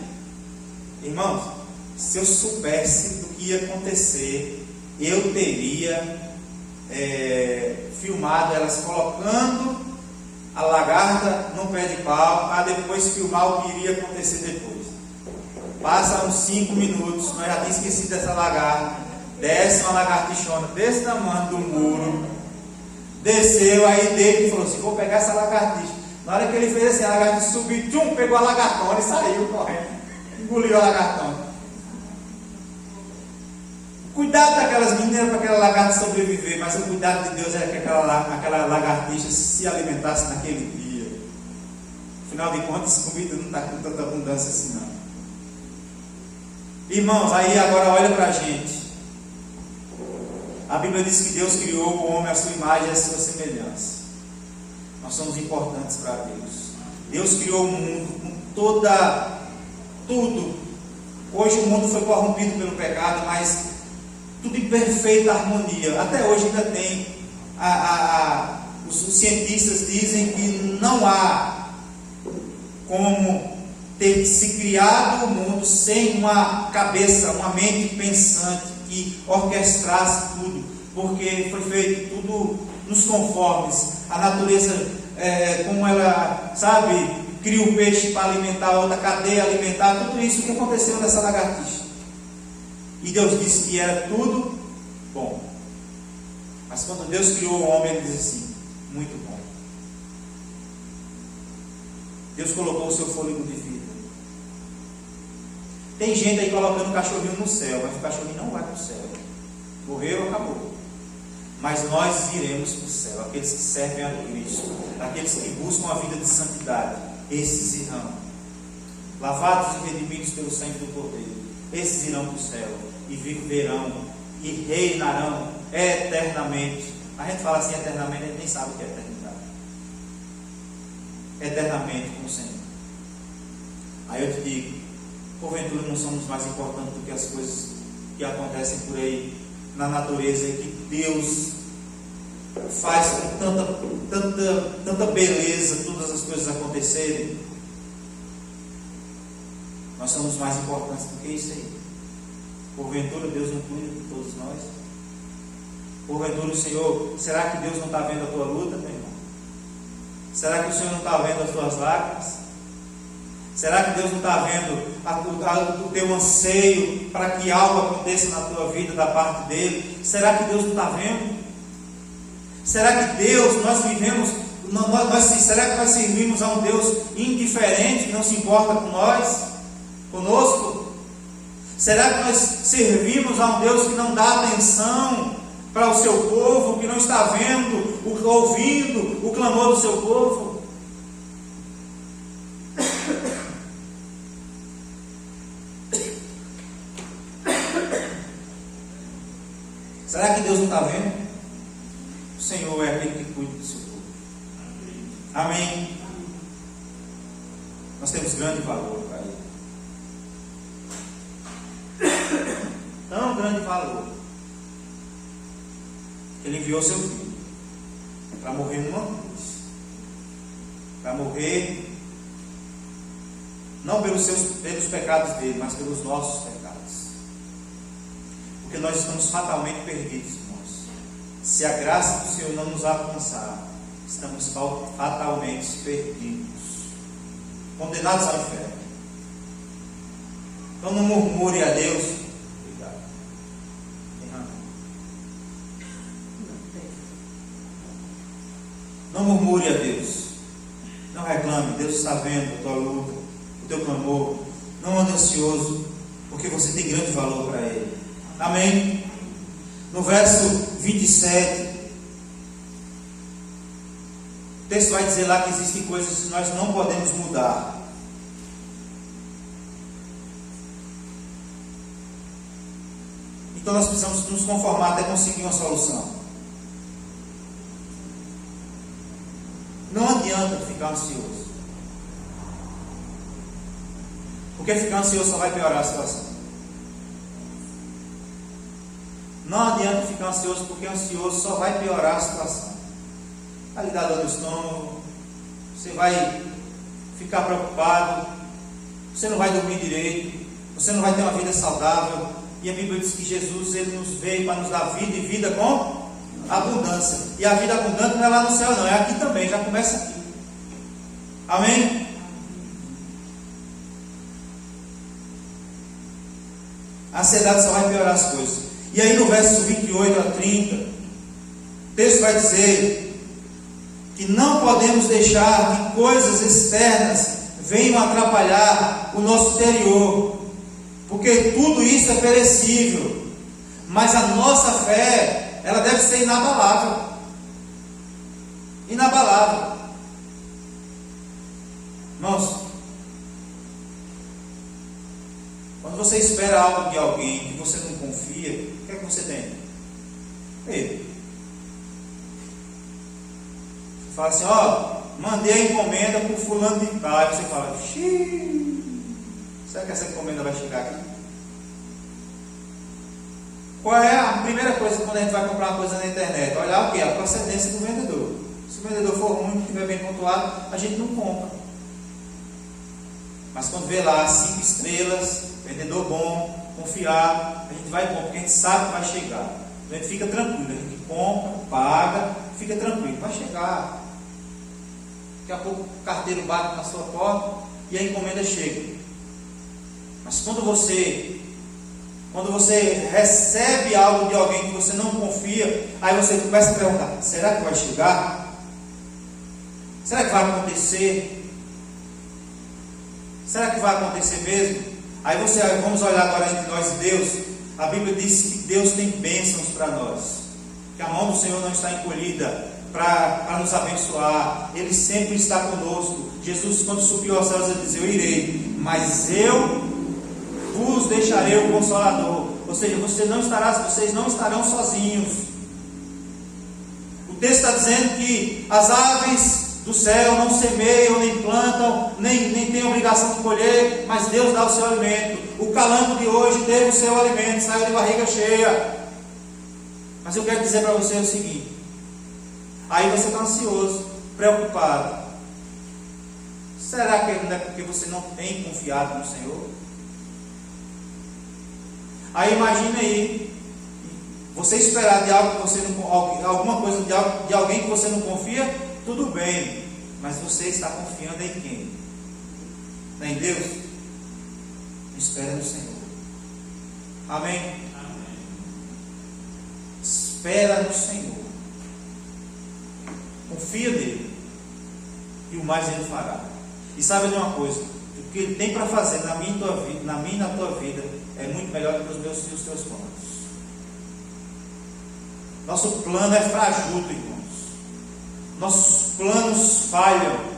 Irmãos, se eu soubesse do que ia acontecer, eu teria filmado elas colocando a lagarta no pé de pau, para depois filmar o que iria acontecer depois. Passa uns 5 minutos, nós já tínhamos esquecido dessa lagarta. Desce uma lagartixona desse tamanho do muro. Desceu, aí David falou assim: vou pegar essa lagartixa. Na hora que ele fez assim, a lagartixa subiu, tchum, pegou a lagartona e saiu correndo. Engoliu a lagartona. Cuidado daquelas meninas para aquela lagarta sobreviver, mas o cuidado de Deus é que aquela lagartixa se alimentasse naquele dia. Afinal de contas, comida não está com tanta abundância assim não. Irmãos, aí agora olha para a gente. A Bíblia diz que Deus criou o homem à sua imagem e à sua semelhança. Nós somos importantes para Deus. Deus criou o mundo com tudo. Hoje o mundo foi corrompido pelo pecado, mas tudo em perfeita harmonia. Até hoje ainda tem. Os cientistas dizem que não há como ter se criado o mundo sem uma cabeça, uma mente pensante que orquestrasse tudo, porque foi feito tudo nos conformes. A natureza, como ela, cria o peixe para alimentar a outra cadeia alimentar, tudo isso que aconteceu nessa lagartixa. E Deus disse que era tudo bom. Mas quando Deus criou o homem, Ele disse assim: muito bom. Deus colocou o seu fôlego de vida. Tem gente aí colocando o cachorrinho no céu, mas o cachorrinho não vai para o céu. Morreu, acabou. Mas nós iremos para o céu. Aqueles que servem a Cristo, aqueles que buscam a vida de santidade, esses irão. Lavados e redimidos pelo sangue do Cordeiro, esses irão para o céu e viverão e reinarão eternamente. A gente fala assim eternamente, a gente nem sabe o que é eternidade. Eternamente com o Senhor. Aí eu te digo, porventura não somos mais importantes do que as coisas que acontecem por aí na natureza, e que Deus faz com tanta beleza todas as coisas acontecerem. Nós somos mais importantes do que isso aí. Porventura Deus não cuida de todos nós? Porventura o Senhor, será que Deus não está vendo a tua luta, meu irmão? Será que o Senhor não está vendo as tuas lágrimas? Será que Deus não está vendo o teu anseio para que algo aconteça na tua vida da parte dele? Será que Deus não está vendo? Será que Deus, nós vivemos, será que nós servimos a um Deus indiferente, que não se importa com nós, conosco? Será que nós servimos a um Deus que não dá atenção para o seu povo, que não está vendo, ouvindo o clamor do seu povo? Será que Deus não está vendo? O Senhor é aquele que cuida do seu povo. Amém? Nós temos grande valor para Ele. Tão grande valor. Ele enviou seu filho para morrer numa cruz. Para morrer não pelos pecados dele, mas pelos nossos pecados. Porque nós estamos fatalmente perdidos, irmãos. Se a graça do Senhor não nos alcançar, estamos fatalmente perdidos, condenados ao inferno. Então não murmure a Deus. Obrigado. Não murmure a Deus. Não reclame. Deus está vendo a tua luta, o teu clamor. Não ande ansioso, porque você tem grande valor para Ele. Amém? No verso 27, o texto vai dizer lá que existem coisas que nós não podemos mudar. Então nós precisamos nos conformar até conseguir uma solução. Não adianta ficar ansioso, porque ficar ansioso só vai piorar a situação. Não adianta ficar ansioso, porque ansioso só vai piorar a situação. Vai lhe dar dor no estômago, você vai ficar preocupado, você não vai dormir direito, você não vai ter uma vida saudável. E a Bíblia diz que Jesus, Ele nos veio para nos dar vida, e vida com abundância. E a vida abundante não é lá no céu não, é aqui também, já começa aqui. Amém? A ansiedade só vai piorar as coisas. E aí no verso 28 a 30, o texto vai dizer que não podemos deixar que coisas externas venham atrapalhar o nosso interior, porque tudo isso é perecível, mas a nossa fé, ela deve ser inabalável. Inabalável. Irmãos, quando você espera algo de alguém que você não confia, o que é que você tem? Medo. Você fala assim, ó, mandei a encomenda para o fulano de tal. E você fala, xiii, será que essa encomenda vai chegar aqui? Qual é a primeira coisa quando a gente vai comprar uma coisa na internet? Olhar o que? A procedência do vendedor. Se o vendedor for ruim, estiver bem pontuado, a gente não compra. Mas quando vê lá 5 estrelas, vendedor bom, confiável, a gente vai comprar, porque a gente sabe que vai chegar. Então a gente fica tranquilo, a gente compra, paga, fica tranquilo, vai chegar. Daqui a pouco o carteiro bate na sua porta e a encomenda chega. Mas quando você Quando você recebe algo de alguém que você não confia, aí você começa a perguntar: será que vai chegar? Será que vai acontecer? Será que vai acontecer mesmo? Aí vamos olhar agora entre nós e Deus. A Bíblia diz que Deus tem bênçãos para nós, que a mão do Senhor não está encolhida para nos abençoar. Ele sempre está conosco. Jesus, quando subiu aos céus, ele dizia: eu irei, mas eu vos deixarei o Consolador. Ou seja, vocês não estarão sozinhos. O texto está dizendo que as aves do céu não semeiam, nem plantam, nem têm obrigação de colher, mas Deus dá o seu alimento. O calango de hoje teve o seu alimento, saiu de barriga cheia. Mas eu quero dizer para você o seguinte: aí você está ansioso, preocupado. Será que não é porque você não tem confiado no Senhor? Aí imagina aí, você esperar de algo que você não, alguma coisa de alguém que você não confia, tudo bem, mas você está confiando em quem? Não é em Deus? Espera no Senhor. Amém? Amém. Espera no Senhor. Confia nele, e o mais ele fará. E sabe de uma coisa: o que ele tem para fazer na minha e na tua vida é muito melhor do que os meus e os teus planos. Nosso plano é frajuto, irmãos. Nossos planos falham.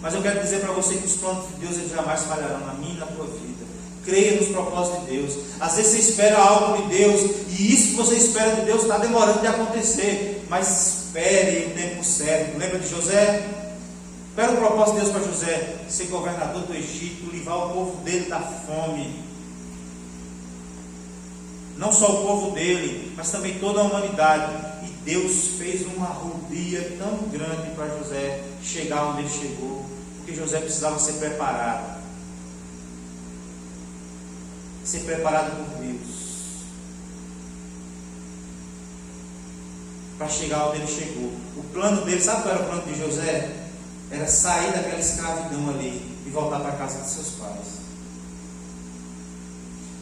Mas eu quero dizer para você que os planos de Deus eles jamais falharão na minha e na tua vida. Creia nos propósitos de Deus. Às vezes você espera algo de Deus, e isso que você espera de Deus está demorando de acontecer. Mas espere o tempo certo. Lembra de José? Qual era o propósito de Deus para José? Ser governador do Egito, livrar o povo dele da fome. Não só o povo dele, mas também toda a humanidade. E Deus fez uma rodia tão grande para José chegar onde ele chegou, porque José precisava ser preparado. Ser preparado por Deus, para chegar onde ele chegou. O plano dele, sabe qual era o plano de José? Era sair daquela escravidão ali e voltar para a casa de seus pais.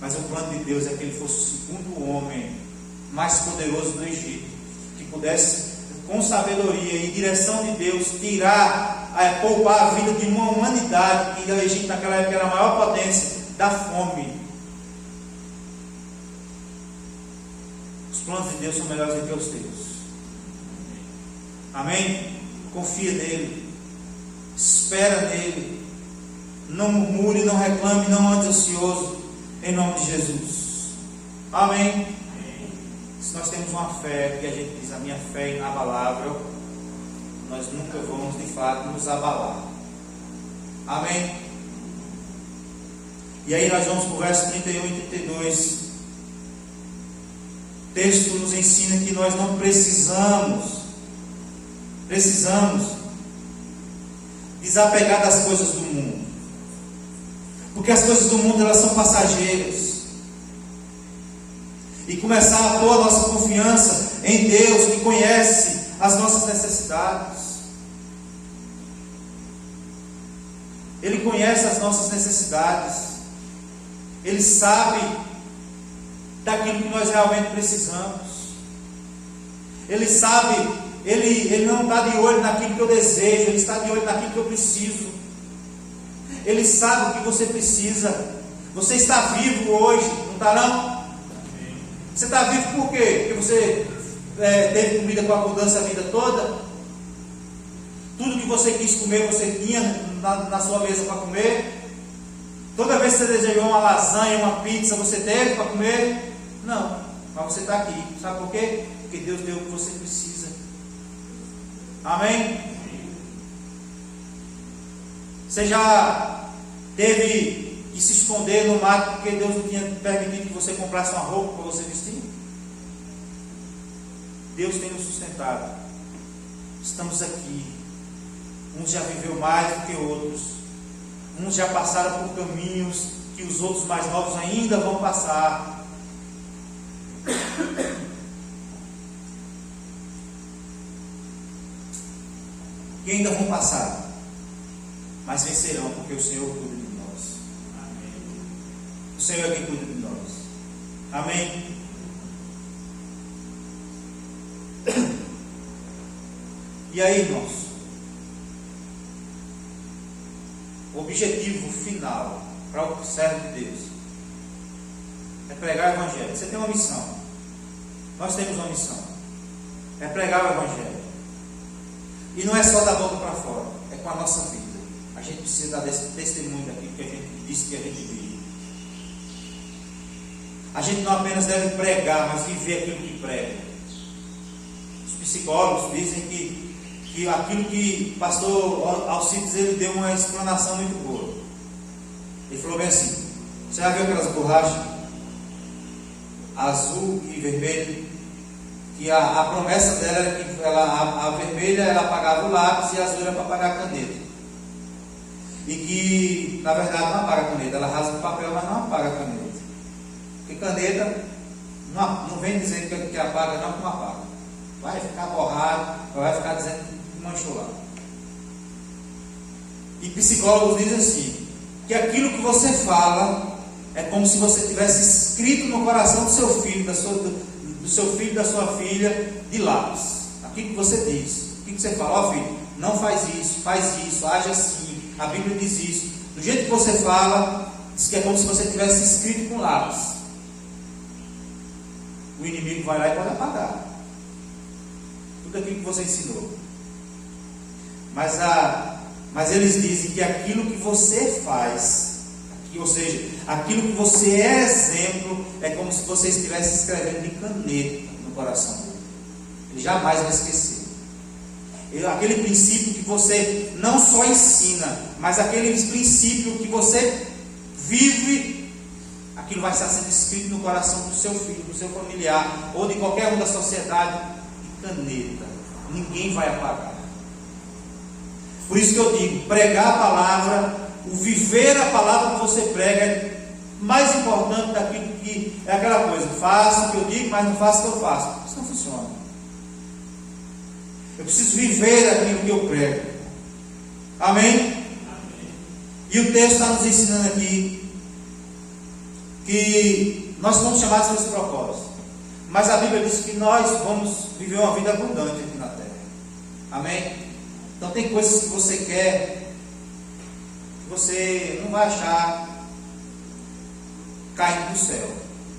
Mas o plano de Deus é que ele fosse o segundo homem mais poderoso do Egito, que pudesse, com sabedoria e direção de Deus, poupar a vida de uma humanidade que o Egito naquela época era a maior potência, da fome. Os planos de Deus são melhores do que os teus. Amém? Confia nele, espera nele, não murmure, não reclame, não ande ansioso, em nome de Jesus. Amém? Amém. Se nós temos uma fé que a gente diz: a minha fé é inabalável, nós nunca vamos de fato nos abalar. Amém? E aí nós vamos para o verso 31 e 32. O texto nos ensina que nós não precisamos desapegar das coisas do mundo, porque as coisas do mundo elas são passageiras, e começar a pôr a nossa confiança em Deus, que conhece as nossas necessidades. Ele conhece as nossas necessidades, Ele sabe daquilo que nós realmente precisamos, Ele sabe. Ele não está de olho naquilo que eu desejo, Ele está de olho naquilo que eu preciso. Ele sabe o que você precisa. Você está vivo hoje, não está não? Você está vivo por quê? Porque você teve comida com abundância a vida toda? Tudo que você quis comer, você tinha na sua mesa para comer? Toda vez que você desejou uma lasanha, uma pizza, você teve para comer? Não, mas você está aqui. Sabe por quê? Porque Deus deu o que você precisa. Amém? Você já teve que se esconder no mato porque Deus não tinha permitido que você comprasse uma roupa para você vestir? Deus tem nos sustentado. Estamos aqui. Uns já viveu mais do que outros. Uns já passaram por caminhos que os outros mais novos ainda vão passar. E ainda vão passar, mas vencerão, porque o Senhor cuida de nós. Amém. O Senhor é quem cuida de nós. Amém? E aí, irmãos, o objetivo final para o servo de Deus é pregar o Evangelho. Você tem uma missão. Nós temos uma missão. É pregar o Evangelho. E não é só da boca para fora, é com a nossa vida. A gente precisa dar desse testemunho daquilo que a gente disse que a gente vive. A gente não apenas deve pregar, mas viver aquilo que prega. Os psicólogos dizem que aquilo que o pastor Alcides, ele deu uma explanação muito boa. Ele falou bem assim: você já viu aquelas borrachas azul e vermelho? Que a promessa dela era que a vermelha ela apagava o lápis e a azul era para apagar a caneta. E que na verdade não apaga a caneta, ela rasga o papel, mas não apaga a caneta. Porque caneta não vem dizendo que apaga, não, que não apaga. Vai ficar borrado, vai ficar dizendo que manchou lá. E psicólogos dizem assim: que aquilo que você fala é como se você tivesse escrito no coração do seu filho, do seu filho, da sua filha, de lápis. Aquilo que você diz, aquilo que você fala: ó filho, não faz isso, age assim, a Bíblia diz isso. Do jeito que você fala, diz que é como se você tivesse escrito com lápis. O inimigo vai lá e pode apagar tudo aquilo que você ensinou. Mas eles dizem que aquilo que você faz, ou seja, aquilo que você é exemplo, é como se você estivesse escrevendo de caneta no coração dele. Ele jamais vai esquecer. Aquele princípio que você não só ensina, mas aquele princípio que você vive, aquilo vai estar sendo escrito no coração do seu filho, do seu familiar, ou de qualquer um da sociedade, de caneta. Ninguém vai apagar. Por isso que eu digo, pregar a palavra, o viver a palavra que você prega é mais importante daquilo que é aquela coisa: faça o que eu digo, mas não faça o que eu faço. Isso não funciona. Eu preciso viver aquilo que eu prego. Amém? Amém. E o texto está nos ensinando aqui que nós somos chamados para esse propósito. Mas a Bíblia diz que nós vamos viver uma vida abundante aqui na terra. Amém? Então tem coisas que você quer, que você não vai achar caindo do céu.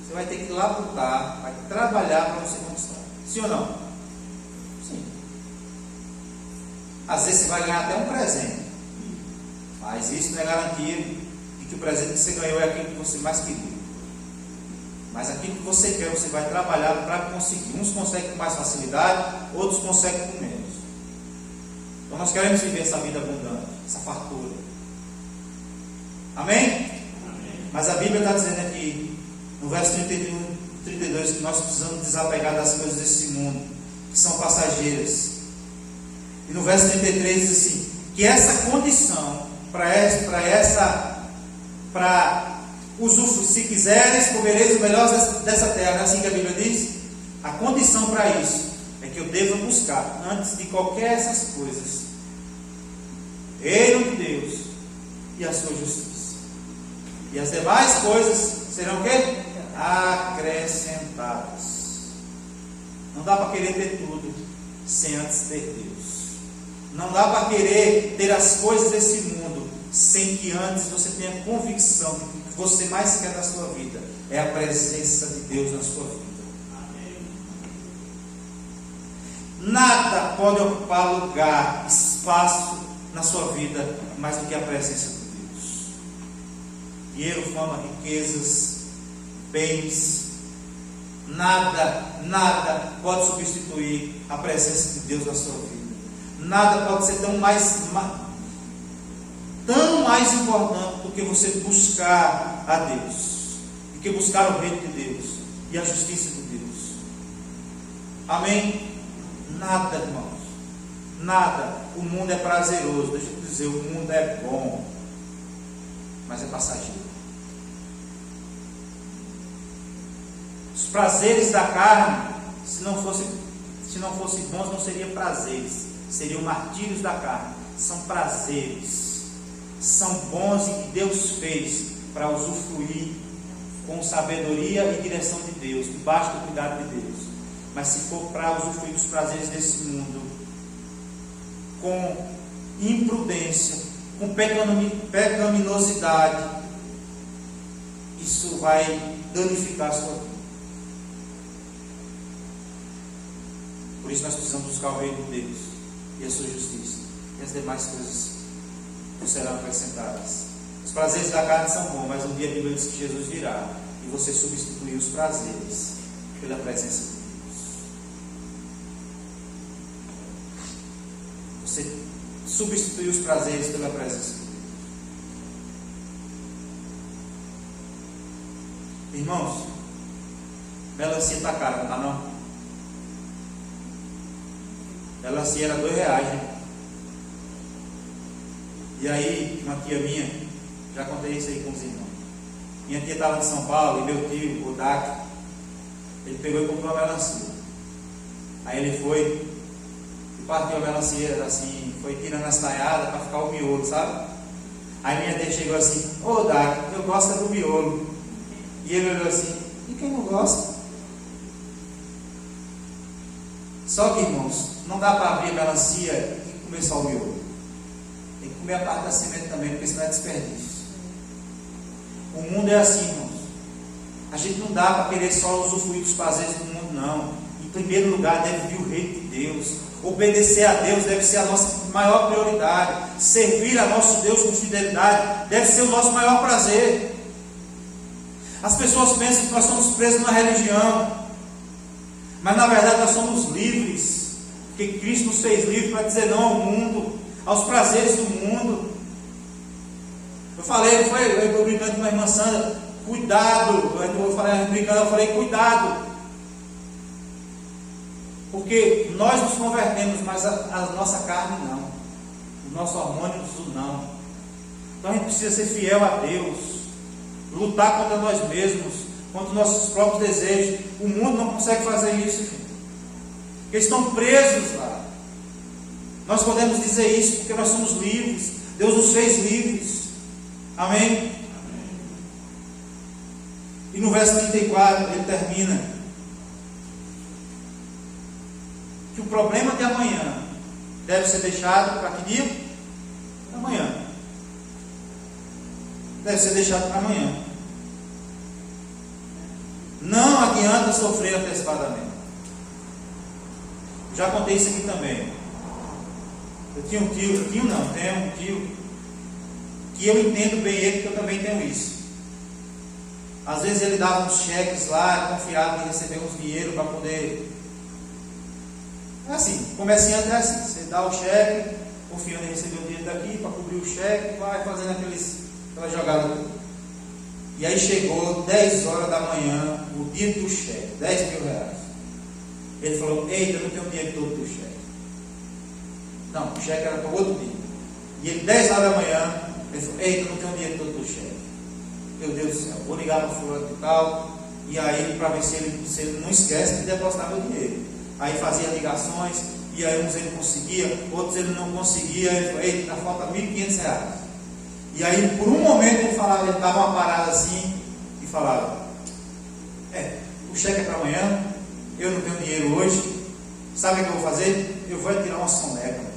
Você vai ter que labutar, vai trabalhar para você conquistar. Sim ou não? Sim. Às vezes você vai ganhar até um presente, mas isso não é garantia de que o presente que você ganhou é aquilo que você mais queria. Mas aquilo que você quer, você vai trabalhar para conseguir. Uns conseguem com mais facilidade, outros conseguem com menos. Então nós queremos viver essa vida abundante, essa fartura. Amém? Amém. Mas a Bíblia está dizendo aqui, no verso 31, 32, que nós precisamos desapegar das coisas desse mundo, que são passageiras. E no verso 33 diz assim, que essa condição, para usufruir, se quiseres, comereis o melhor dessa terra, não é assim que a Bíblia diz? A condição para isso é que eu devo buscar, antes de qualquer essas coisas, reino de Deus e a sua justiça. E as demais coisas serão o quê? Acrescentadas. Não dá para querer ter tudo sem antes ter Deus. Não dá para querer ter as coisas desse mundo sem que antes você tenha convicção de que o que você mais quer na sua vida é a presença de Deus na sua vida. Nada pode ocupar lugar, espaço na sua vida mais do que a presença de Deus. Dinheiro, fama, riquezas, bens, nada pode substituir a presença de Deus na sua vida. Nada pode ser tão mais importante do que você buscar a Deus, do que buscar o reino de Deus e a justiça de Deus. Amém? Nada, irmãos, nada. O mundo é prazeroso, deixa eu dizer, o mundo é bom, mas é passageiro. Os prazeres da carne, se não fossem bons, não seriam prazeres, seriam martírios da carne. São prazeres, são bons e que Deus fez para usufruir com sabedoria e direção de Deus, debaixo do cuidado de Deus. Mas se for para usufruir dos prazeres desse mundo, com imprudência, com pecaminosidade, isso vai danificar a sua vida. Por isso nós precisamos buscar o reino de Deus e a sua justiça, e as demais coisas nos serão acrescentadas. Os prazeres da carne são bons, mas um dia a Bíblia diz que Jesus virá e você substituir os prazeres pela presença de Deus. Você substituir os prazeres pela presença de Deus. Irmãos, melancia está cara, não está não? Melancia era R$2, né? E aí, uma tia minha, já contei isso aí com os irmãos. Minha tia estava em São Paulo e meu tio, o Dac, ele pegou e comprou uma melancia. Aí ele foi e partiu a melancia assim, foi tirando as taiadas para ficar o miolo, sabe? Aí minha tia chegou assim: ô Dac, eu gosto do miolo. E ele olhou assim: e quem não gosta? Só que, irmãos, não dá para abrir a melancia e comer só o miolo. Tem que comer a parte da semente também, porque senão é desperdício. O mundo é assim, irmãos. A gente não dá para querer só usufruir dos prazeres do mundo, não. Em primeiro lugar, deve vir o reino de Deus. Obedecer a Deus deve ser a nossa maior prioridade. Servir a nosso Deus com fidelidade deve ser o nosso maior prazer. As pessoas pensam que nós somos presos numa religião, mas na verdade nós somos livres, porque Cristo nos fez livres para dizer não ao mundo, aos prazeres do mundo. Eu falei, eu brincando com a irmã Sandra, cuidado. Eu falei brincando, eu falei cuidado, porque nós nos convertemos, mas a nossa carne não, o nosso hormônio não. Então a gente precisa ser fiel a Deus, lutar contra nós mesmos, contra os nossos próprios desejos. O mundo não consegue fazer isso, gente. Eles estão presos lá. Nós podemos dizer isso porque nós somos livres. Deus nos fez livres. Amém? Amém. E no verso 34 ele termina que o problema de amanhã deve ser deixado para que dia? Amanhã. Deve ser deixado para amanhã. Não adianta sofrer antecipadamente. Já contei isso aqui também. Tenho um tio que eu entendo bem ele, porque eu também tenho isso. Às vezes ele dava uns cheques lá, confiado em receber uns dinheiro para poder. É assim, comerciante é assim, você dá o cheque, confiando em receber o dinheiro daqui para cobrir o cheque, vai fazendo aquela jogada. E aí chegou 10 horas da manhã, o dia do cheque, R$10.000. Ele falou: eita, eu não tenho o dinheiro todo do cheque. Não, o cheque era para outro dia. E ele, 10 horas da manhã, ele falou: eita, eu não tenho o dinheiro todo do cheque. Meu Deus do céu, vou ligar para o fulano e tal, e aí para ver se ele não esquece de depositar meu dinheiro. Aí fazia ligações, e aí uns ele conseguia, outros ele não conseguia. Ele falou: eita, falta R$1.500. E aí por um momento ele dava uma parada assim e falava: o cheque é para amanhã, eu não tenho dinheiro hoje, sabe o que eu vou fazer? Eu vou tirar uma soneca.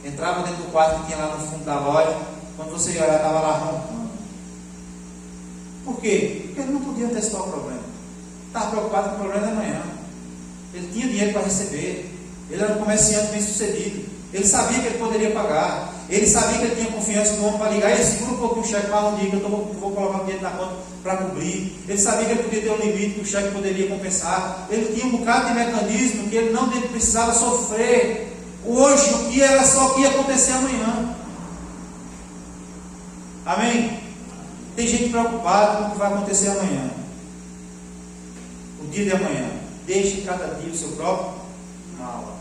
Entrava dentro do quarto que tinha lá no fundo da loja, quando você ia olhar, estava lá roncando. Por quê? Porque ele não podia antecipar o problema. Estava preocupado com o problema da manhã. Ele tinha dinheiro para receber, ele era um comerciante bem sucedido, ele sabia que ele poderia pagar, ele sabia que ele tinha confiança no homem para ligar. Ele segura um pouquinho o cheque para um dia que eu vou colocar o dinheiro na conta para cobrir. Ele sabia que ele podia ter um limite que o cheque poderia compensar. Ele tinha um bocado de mecanismo que ele não precisava sofrer hoje o que era só o que ia acontecer amanhã. Amém? Tem gente preocupada com o que vai acontecer amanhã, o dia de amanhã. Deixe cada dia o seu próprio mal.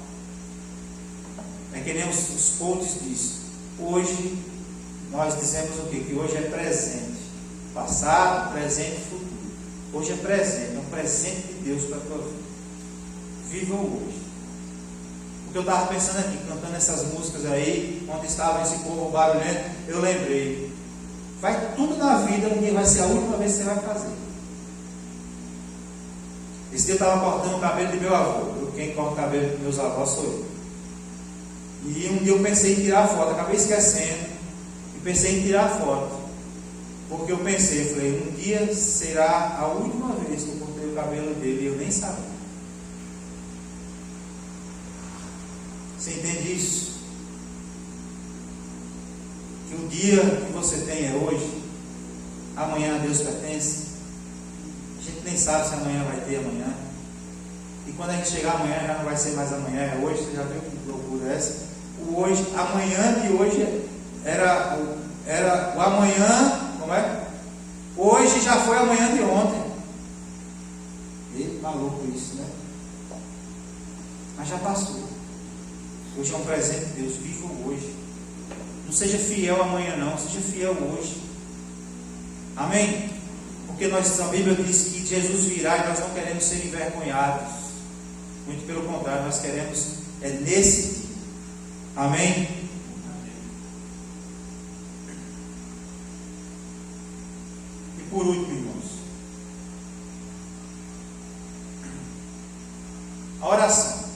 É que nem os coaches dizem. Hoje nós dizemos o quê? Que hoje é presente, passado, presente e futuro. Hoje é presente, é um presente de Deus para a tua vida. Viva o hoje. O que eu estava pensando aqui, cantando essas músicas aí, onde estava esse povo barulhento, eu lembrei. vai tudo na vida, um dia vai ser a última vez que você vai fazer. Esse dia eu estava cortando o cabelo de meu avô. Quem corta o cabelo dos meus avós sou eu. E um dia eu pensei em tirar foto, acabei esquecendo. E pensei em tirar foto. Porque eu pensei, eu falei, um dia será a última vez que eu cortei o cabelo dele e eu nem sabia. Você entende isso? Que o dia que você tem é hoje, amanhã a Deus pertence. A gente nem sabe se amanhã vai ter amanhã. E quando a gente chegar amanhã, já não vai ser mais amanhã, é hoje. Você já viu que loucura é essa? O hoje, amanhã de hoje era o amanhã, como é? Hoje já foi amanhã de ontem. E maluco isso, né? Mas já passou. Hoje é um presente de Deus, viva hoje. Não seja fiel amanhã não, seja fiel hoje. Amém? Porque a Bíblia diz que Jesus virá e nós não queremos ser envergonhados. Muito pelo contrário, nós queremos nesse dia. Amém? E por último, irmãos, a oração.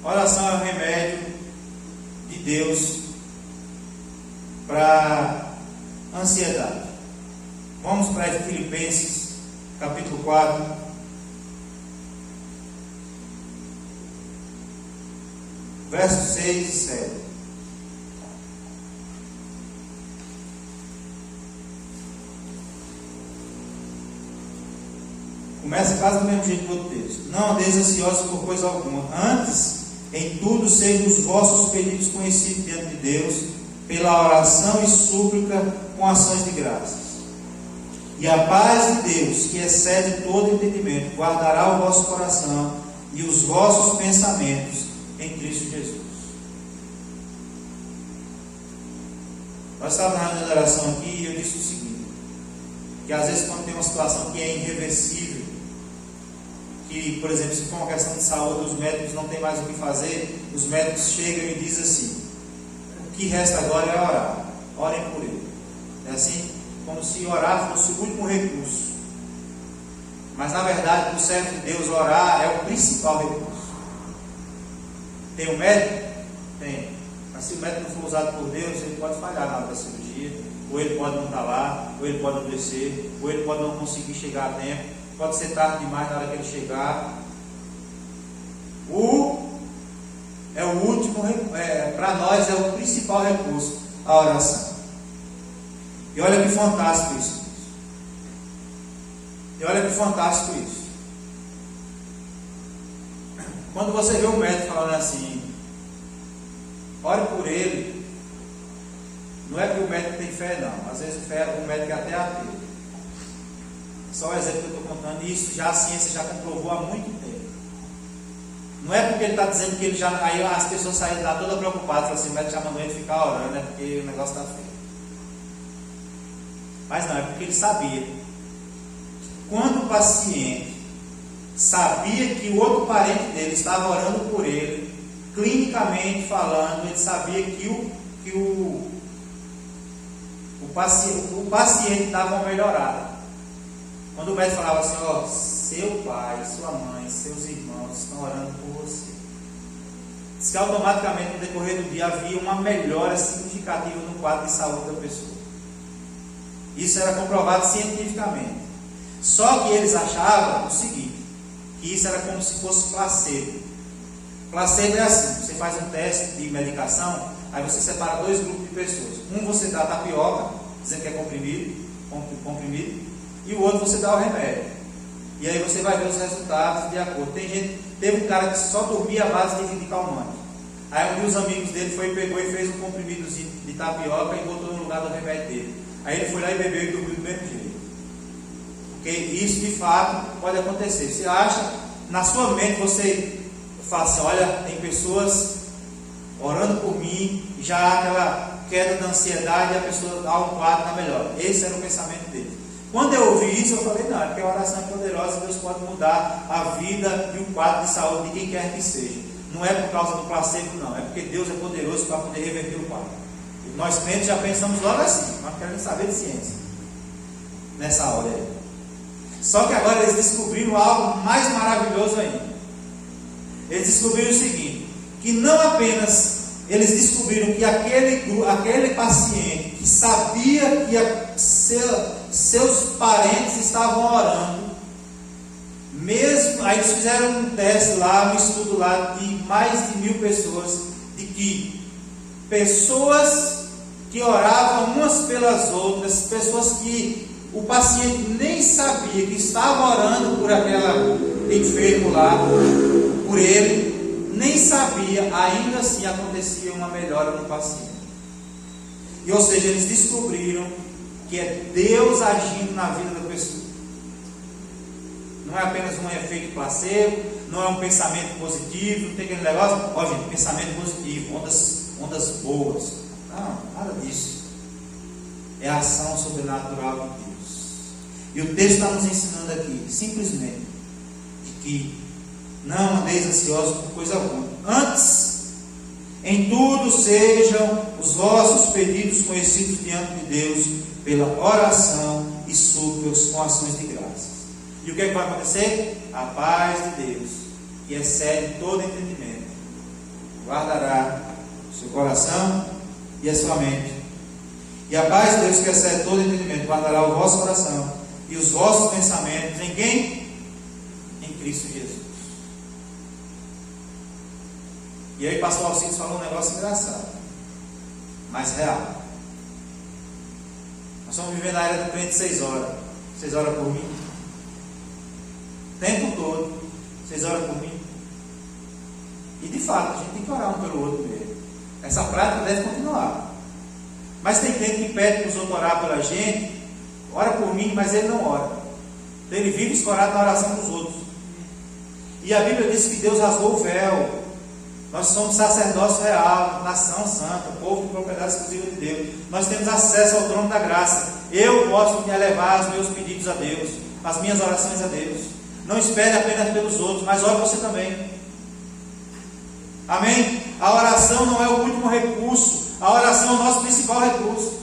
A oração é o remédio de Deus para a ansiedade. Vamos para Filipenses, capítulo 4. Versos 6 e 7. Começa quase do mesmo jeito que o outro texto. Não andeis ansiosos por coisa alguma. Antes, em tudo sejam os vossos pedidos conhecidos diante de Deus, pela oração e súplica com ações de graças. E a paz de Deus, que excede todo entendimento, guardará o vosso coração e os vossos pensamentos em Cristo Jesus. Nós estávamos na oração aqui e eu disse o seguinte, que às vezes quando tem uma situação que é irreversível, que, por exemplo, se for uma questão de saúde, os médicos não têm mais o que fazer, os médicos chegam e dizem assim, o que resta agora é orar, orem por ele. É assim, como se orar fosse o último recurso. Mas na verdade, para o servo de Deus, orar é o principal recurso. Tem um médico? Tem. Mas se o médico não for usado por Deus, ele pode falhar na hora da cirurgia, ou ele pode não estar lá, ou ele pode adoecer, ou ele pode não conseguir chegar a tempo, pode ser tarde demais na hora que ele chegar. É o último, para nós é o principal recurso, a oração. E olha que fantástico isso. E olha que fantástico isso. Quando você vê um médico falando assim, ore por ele, não é que o médico tem fé, não. Às vezes o médico é até ateu. Só o exemplo que eu estou contando, e isso já a ciência já comprovou há muito tempo. Não é porque ele está dizendo que ele já. Aí as pessoas saem lá todas preocupadas, falam assim, o médico já mandou ele ficar orando, né? Porque o negócio está feio. Mas não, é porque ele sabia. Quando o paciente sabia que o outro parente dele estava orando por ele, clinicamente falando, ele sabia que o paciente dava uma melhorada. Quando o médico falava assim, ó, seu pai, sua mãe, seus irmãos estão orando por você. Diz que automaticamente no decorrer do dia havia uma melhora significativa no quadro de saúde da pessoa. Isso era comprovado cientificamente. Só que eles achavam o seguinte, que isso era como se fosse placebo. Placebo é assim, você faz um teste de medicação, aí você separa dois grupos de pessoas. Um você dá tapioca, dizendo que é comprimido, e o outro você dá o remédio. E aí você vai ver os resultados de acordo. Teve um cara que só dormia à base de calmante. Aí um dos amigos dele pegou e fez um comprimidozinho de tapioca e botou no lugar do remédio dele. Aí ele foi lá e bebeu e dormiu do mesmo jeito. Porque isso de fato pode acontecer. Você acha, na sua mente você fala assim, olha, tem pessoas orando por mim, já há aquela queda da ansiedade e a pessoa dá um quadro na melhor. Esse era o pensamento dele. Quando eu ouvi isso, eu falei, não, é porque a oração é poderosa, Deus pode mudar a vida e o quadro de saúde de quem quer que seja. Não é por causa do placebo, não, é porque Deus é poderoso para poder reverter o quadro. Nós crentes já pensamos logo assim, nós queremos saber de ciência, nessa hora aí. Só que agora eles descobriram algo mais maravilhoso ainda. Eles descobriram o seguinte, que não apenas eles descobriram que aquele paciente que sabia que seus parentes estavam orando, mesmo, aí eles fizeram um teste lá, um estudo lá de mais de 1000 pessoas, de que pessoas que oravam umas pelas outras, pessoas que o paciente nem sabia que estava orando por aquele enfermo lá, por ele, nem sabia, ainda assim acontecia uma melhora no paciente. E ou seja, eles descobriram que é Deus agindo na vida da pessoa. Não é apenas um efeito placebo, não é um pensamento positivo, não tem aquele negócio, ó gente, pensamento positivo, ondas boas. Não, nada disso. É a ação sobrenatural de Deus. E o texto está nos ensinando aqui, simplesmente, de que não andeis ansiosos por coisa alguma. Antes, em tudo sejam os vossos pedidos conhecidos diante de Deus, pela oração e súplicas com ações de graças. E o que é que vai acontecer? A paz de Deus, que excede todo entendimento, guardará o seu coração e a sua mente. E a paz de Deus, que excede todo entendimento, guardará o vosso coração e os vossos pensamentos em quem? Em Cristo Jesus. E aí pastor Alcides falou um negócio engraçado, mas real. Nós estamos vivendo a era do crente 6 horas. 6 horas por mim. O tempo todo. 6 horas por mim. E de fato, a gente tem que orar um pelo outro mesmo. Essa prática deve continuar. Mas tem crente que pede para os outros orar pela gente, ora por mim, mas ele não ora. Então ele vive escorado na oração dos outros. E a Bíblia diz que Deus rasgou o véu. Nós somos sacerdócio real, nação santa, povo de propriedade exclusiva de Deus. Nós temos acesso ao trono da graça. Eu posso me elevar os meus pedidos a Deus, as minhas orações a Deus. Não espere apenas pelos outros, mas ore você também. Amém? A oração não é o último recurso. A oração é o nosso principal recurso.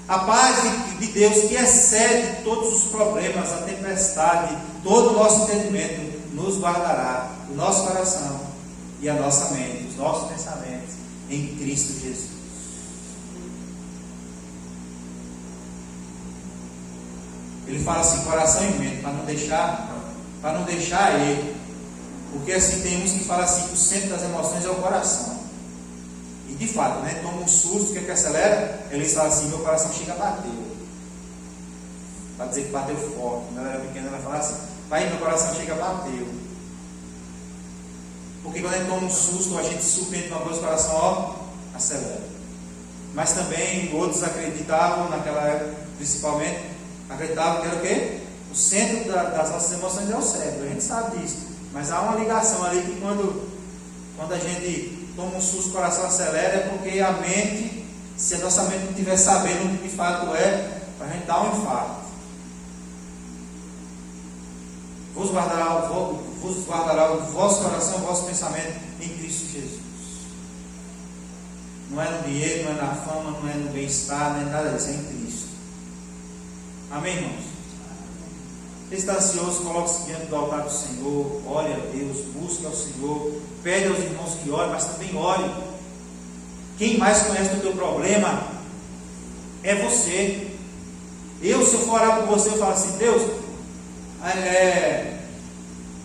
A paz de Deus, que excede todos os problemas, a tempestade, todo o nosso entendimento, nos guardará o nosso coração e a nossa mente, os nossos pensamentos em Cristo Jesus. Ele fala assim, coração e mente, para não deixar ele. Porque assim, tem uns que falam assim, que o centro das emoções é o coração. E de fato, né, toma um susto, o que acelera? Eles falam assim, meu coração chega a bater. Para dizer que bateu forte. Quando ela era pequena, ela fala assim, pai, meu coração chega a bater. Porque quando a gente toma um susto, a gente se surpreende com uma coisa, o coração, ó, acelera. Mas também outros acreditavam, naquela época, principalmente, acreditavam que era o quê? O centro das nossas emoções é o cérebro, a gente sabe disso. Mas há uma ligação ali que quando a gente toma um susto, o coração acelera, é porque a mente, se a nossa mente não estiver sabendo o que de fato é, a gente dá um infarto. Vos guardará o vosso coração, o vosso pensamento em Cristo Jesus. Não é no dinheiro, não é na fama, não é no bem-estar, não é nada disso, é em Cristo. Amém, irmãos? Você está ansioso, coloque-se diante do altar do Senhor, ore a Deus, busque ao Senhor, pede aos irmãos que orem, mas também ore. Quem mais conhece o teu problema é você. Se eu for orar por você, eu falo assim, Deus,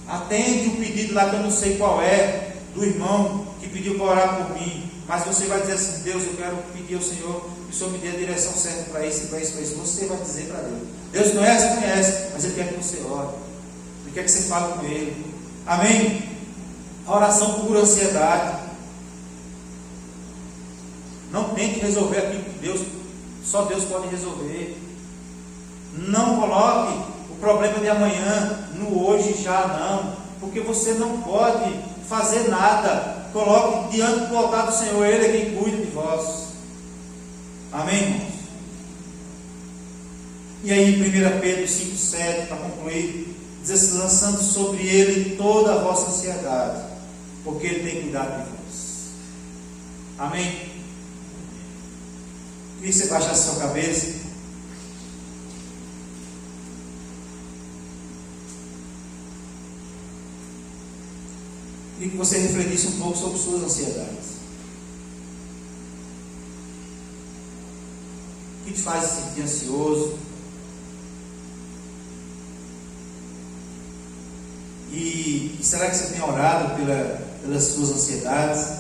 atende o pedido lá que eu não sei qual é, do irmão que pediu para orar por mim, mas você vai dizer assim, Deus, eu quero pedir ao Senhor que o Senhor me dê a direção certa para isso, para isso, para isso. Você vai dizer para Deus. Deus conhece, mas Ele quer que você ore. Ele quer que você fale com Ele. Amém? A oração cura a ansiedade. Não tente resolver aquilo que só Deus pode resolver. Não coloque o problema de amanhã no hoje já, não. Porque você não pode fazer nada. Coloque diante do altar do Senhor, Ele é quem cuida de vós. Amém, irmãos? E aí, 1 Pedro 5,7, para concluir, diz assim, lançando sobre Ele toda a vossa ansiedade, porque Ele tem cuidado de vós. Amém? Queria que você baixasse sua cabeça. Queria que você refletisse um pouco sobre suas ansiedades. O que te faz se sentir ansioso? E será que você tem orado pelas suas ansiedades?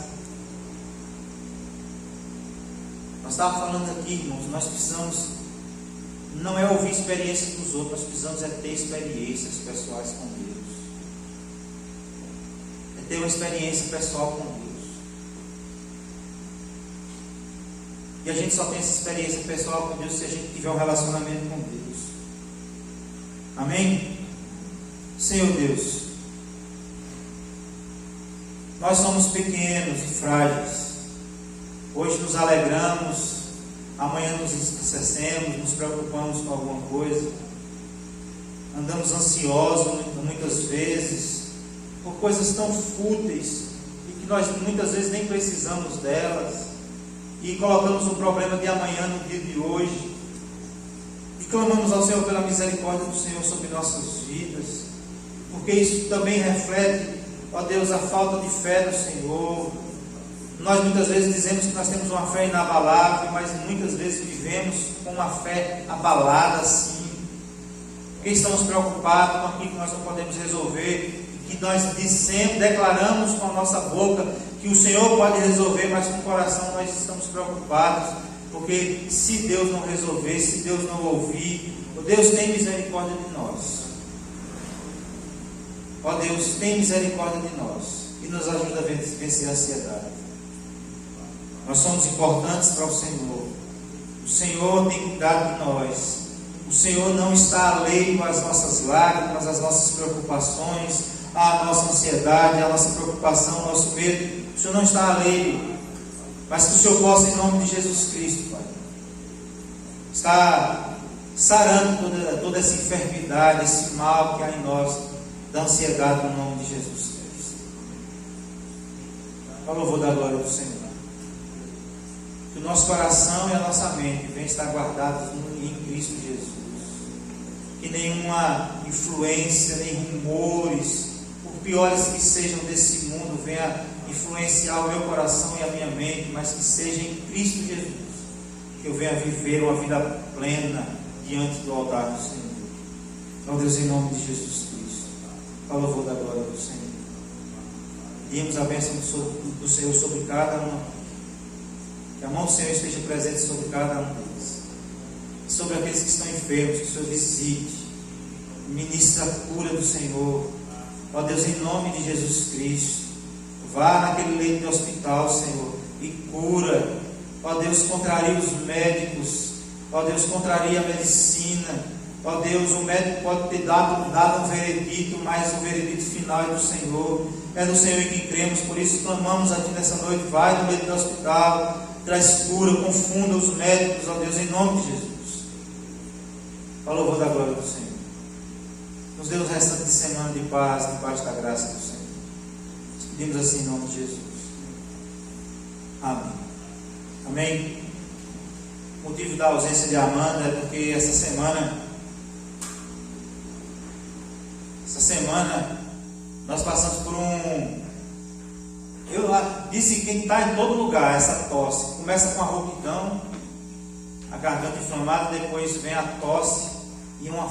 Nós estávamos falando aqui, irmãos, nós precisamos, não é ouvir experiências dos outros, nós precisamos ter experiências pessoais com Deus. É ter uma experiência pessoal com Deus. E a gente só tem essa experiência pessoal com Deus se a gente tiver um relacionamento com Deus. Amém? Senhor Deus, nós somos pequenos e frágeis. Hoje nos alegramos, amanhã nos entristecemos, nos preocupamos com alguma coisa, andamos ansiosos muitas vezes por coisas tão fúteis e que nós muitas vezes nem precisamos delas, e colocamos o problema de amanhã no dia de hoje, e clamamos ao Senhor pela misericórdia do Senhor sobre nossas vidas, porque isso também reflete, ó Deus, a falta de fé do Senhor. Nós muitas vezes dizemos que nós temos uma fé inabalável, mas muitas vezes vivemos com uma fé abalada assim, porque estamos preocupados com aquilo que nós não podemos resolver, e que nós declaramos com a nossa boca que o Senhor pode resolver, mas com o coração nós estamos preocupados, porque se Deus não resolver, se Deus não ouvir, ó Deus, tem misericórdia de nós. Ó Deus, tem misericórdia de nós e nos ajuda a vencer a ansiedade. Nós somos importantes para o Senhor. O Senhor tem cuidado de nós. O Senhor não está alheio às nossas lágrimas, às nossas preocupações, à nossa ansiedade, à nossa preocupação, ao nosso medo. O Senhor não está alheio, mas que o Senhor possa, em nome de Jesus Cristo, Pai, estar sarando toda essa enfermidade, esse mal que há em nós, da ansiedade, no nome de Jesus Cristo. Ao louvor da glória do Senhor. Que o nosso coração e a nossa mente venham estar guardados em Cristo Jesus. Que nenhuma influência, nem rumores, por piores que sejam desse mundo, venha influenciar o meu coração e a minha mente, mas que seja em Cristo Jesus, que eu venha viver uma vida plena diante do altar do Senhor. Ó Deus, em nome de Jesus Cristo, ao louvor da glória do Senhor. Pedimos a bênção do Senhor sobre cada um. Que a mão do Senhor esteja presente sobre cada um deles. Sobre aqueles que estão enfermos, que o Senhor visite, ministra a cura do Senhor. Ó Deus, em nome de Jesus Cristo, vá naquele leito de hospital, Senhor, e cura. Ó Deus, contraria os médicos. Ó Deus, contraria a medicina. Ó Deus, o médico pode ter dado um veredito, mas o veredito final é do Senhor. É no Senhor em quem cremos, por isso clamamos a Ti nessa noite. Vai no leito do hospital, traz cura, confunda os médicos, ó Deus, em nome de Jesus. Ao louvor da glória do Senhor. Nos dê o restante de semana de paz, da graça do Senhor. Pedimos assim em nome de Jesus. Amém. Amém. O motivo da ausência de Amanda é porque essa semana nós passamos por disse que está em todo lugar essa tosse. Começa com a rouquidão, a garganta inflamada, depois vem a tosse e uma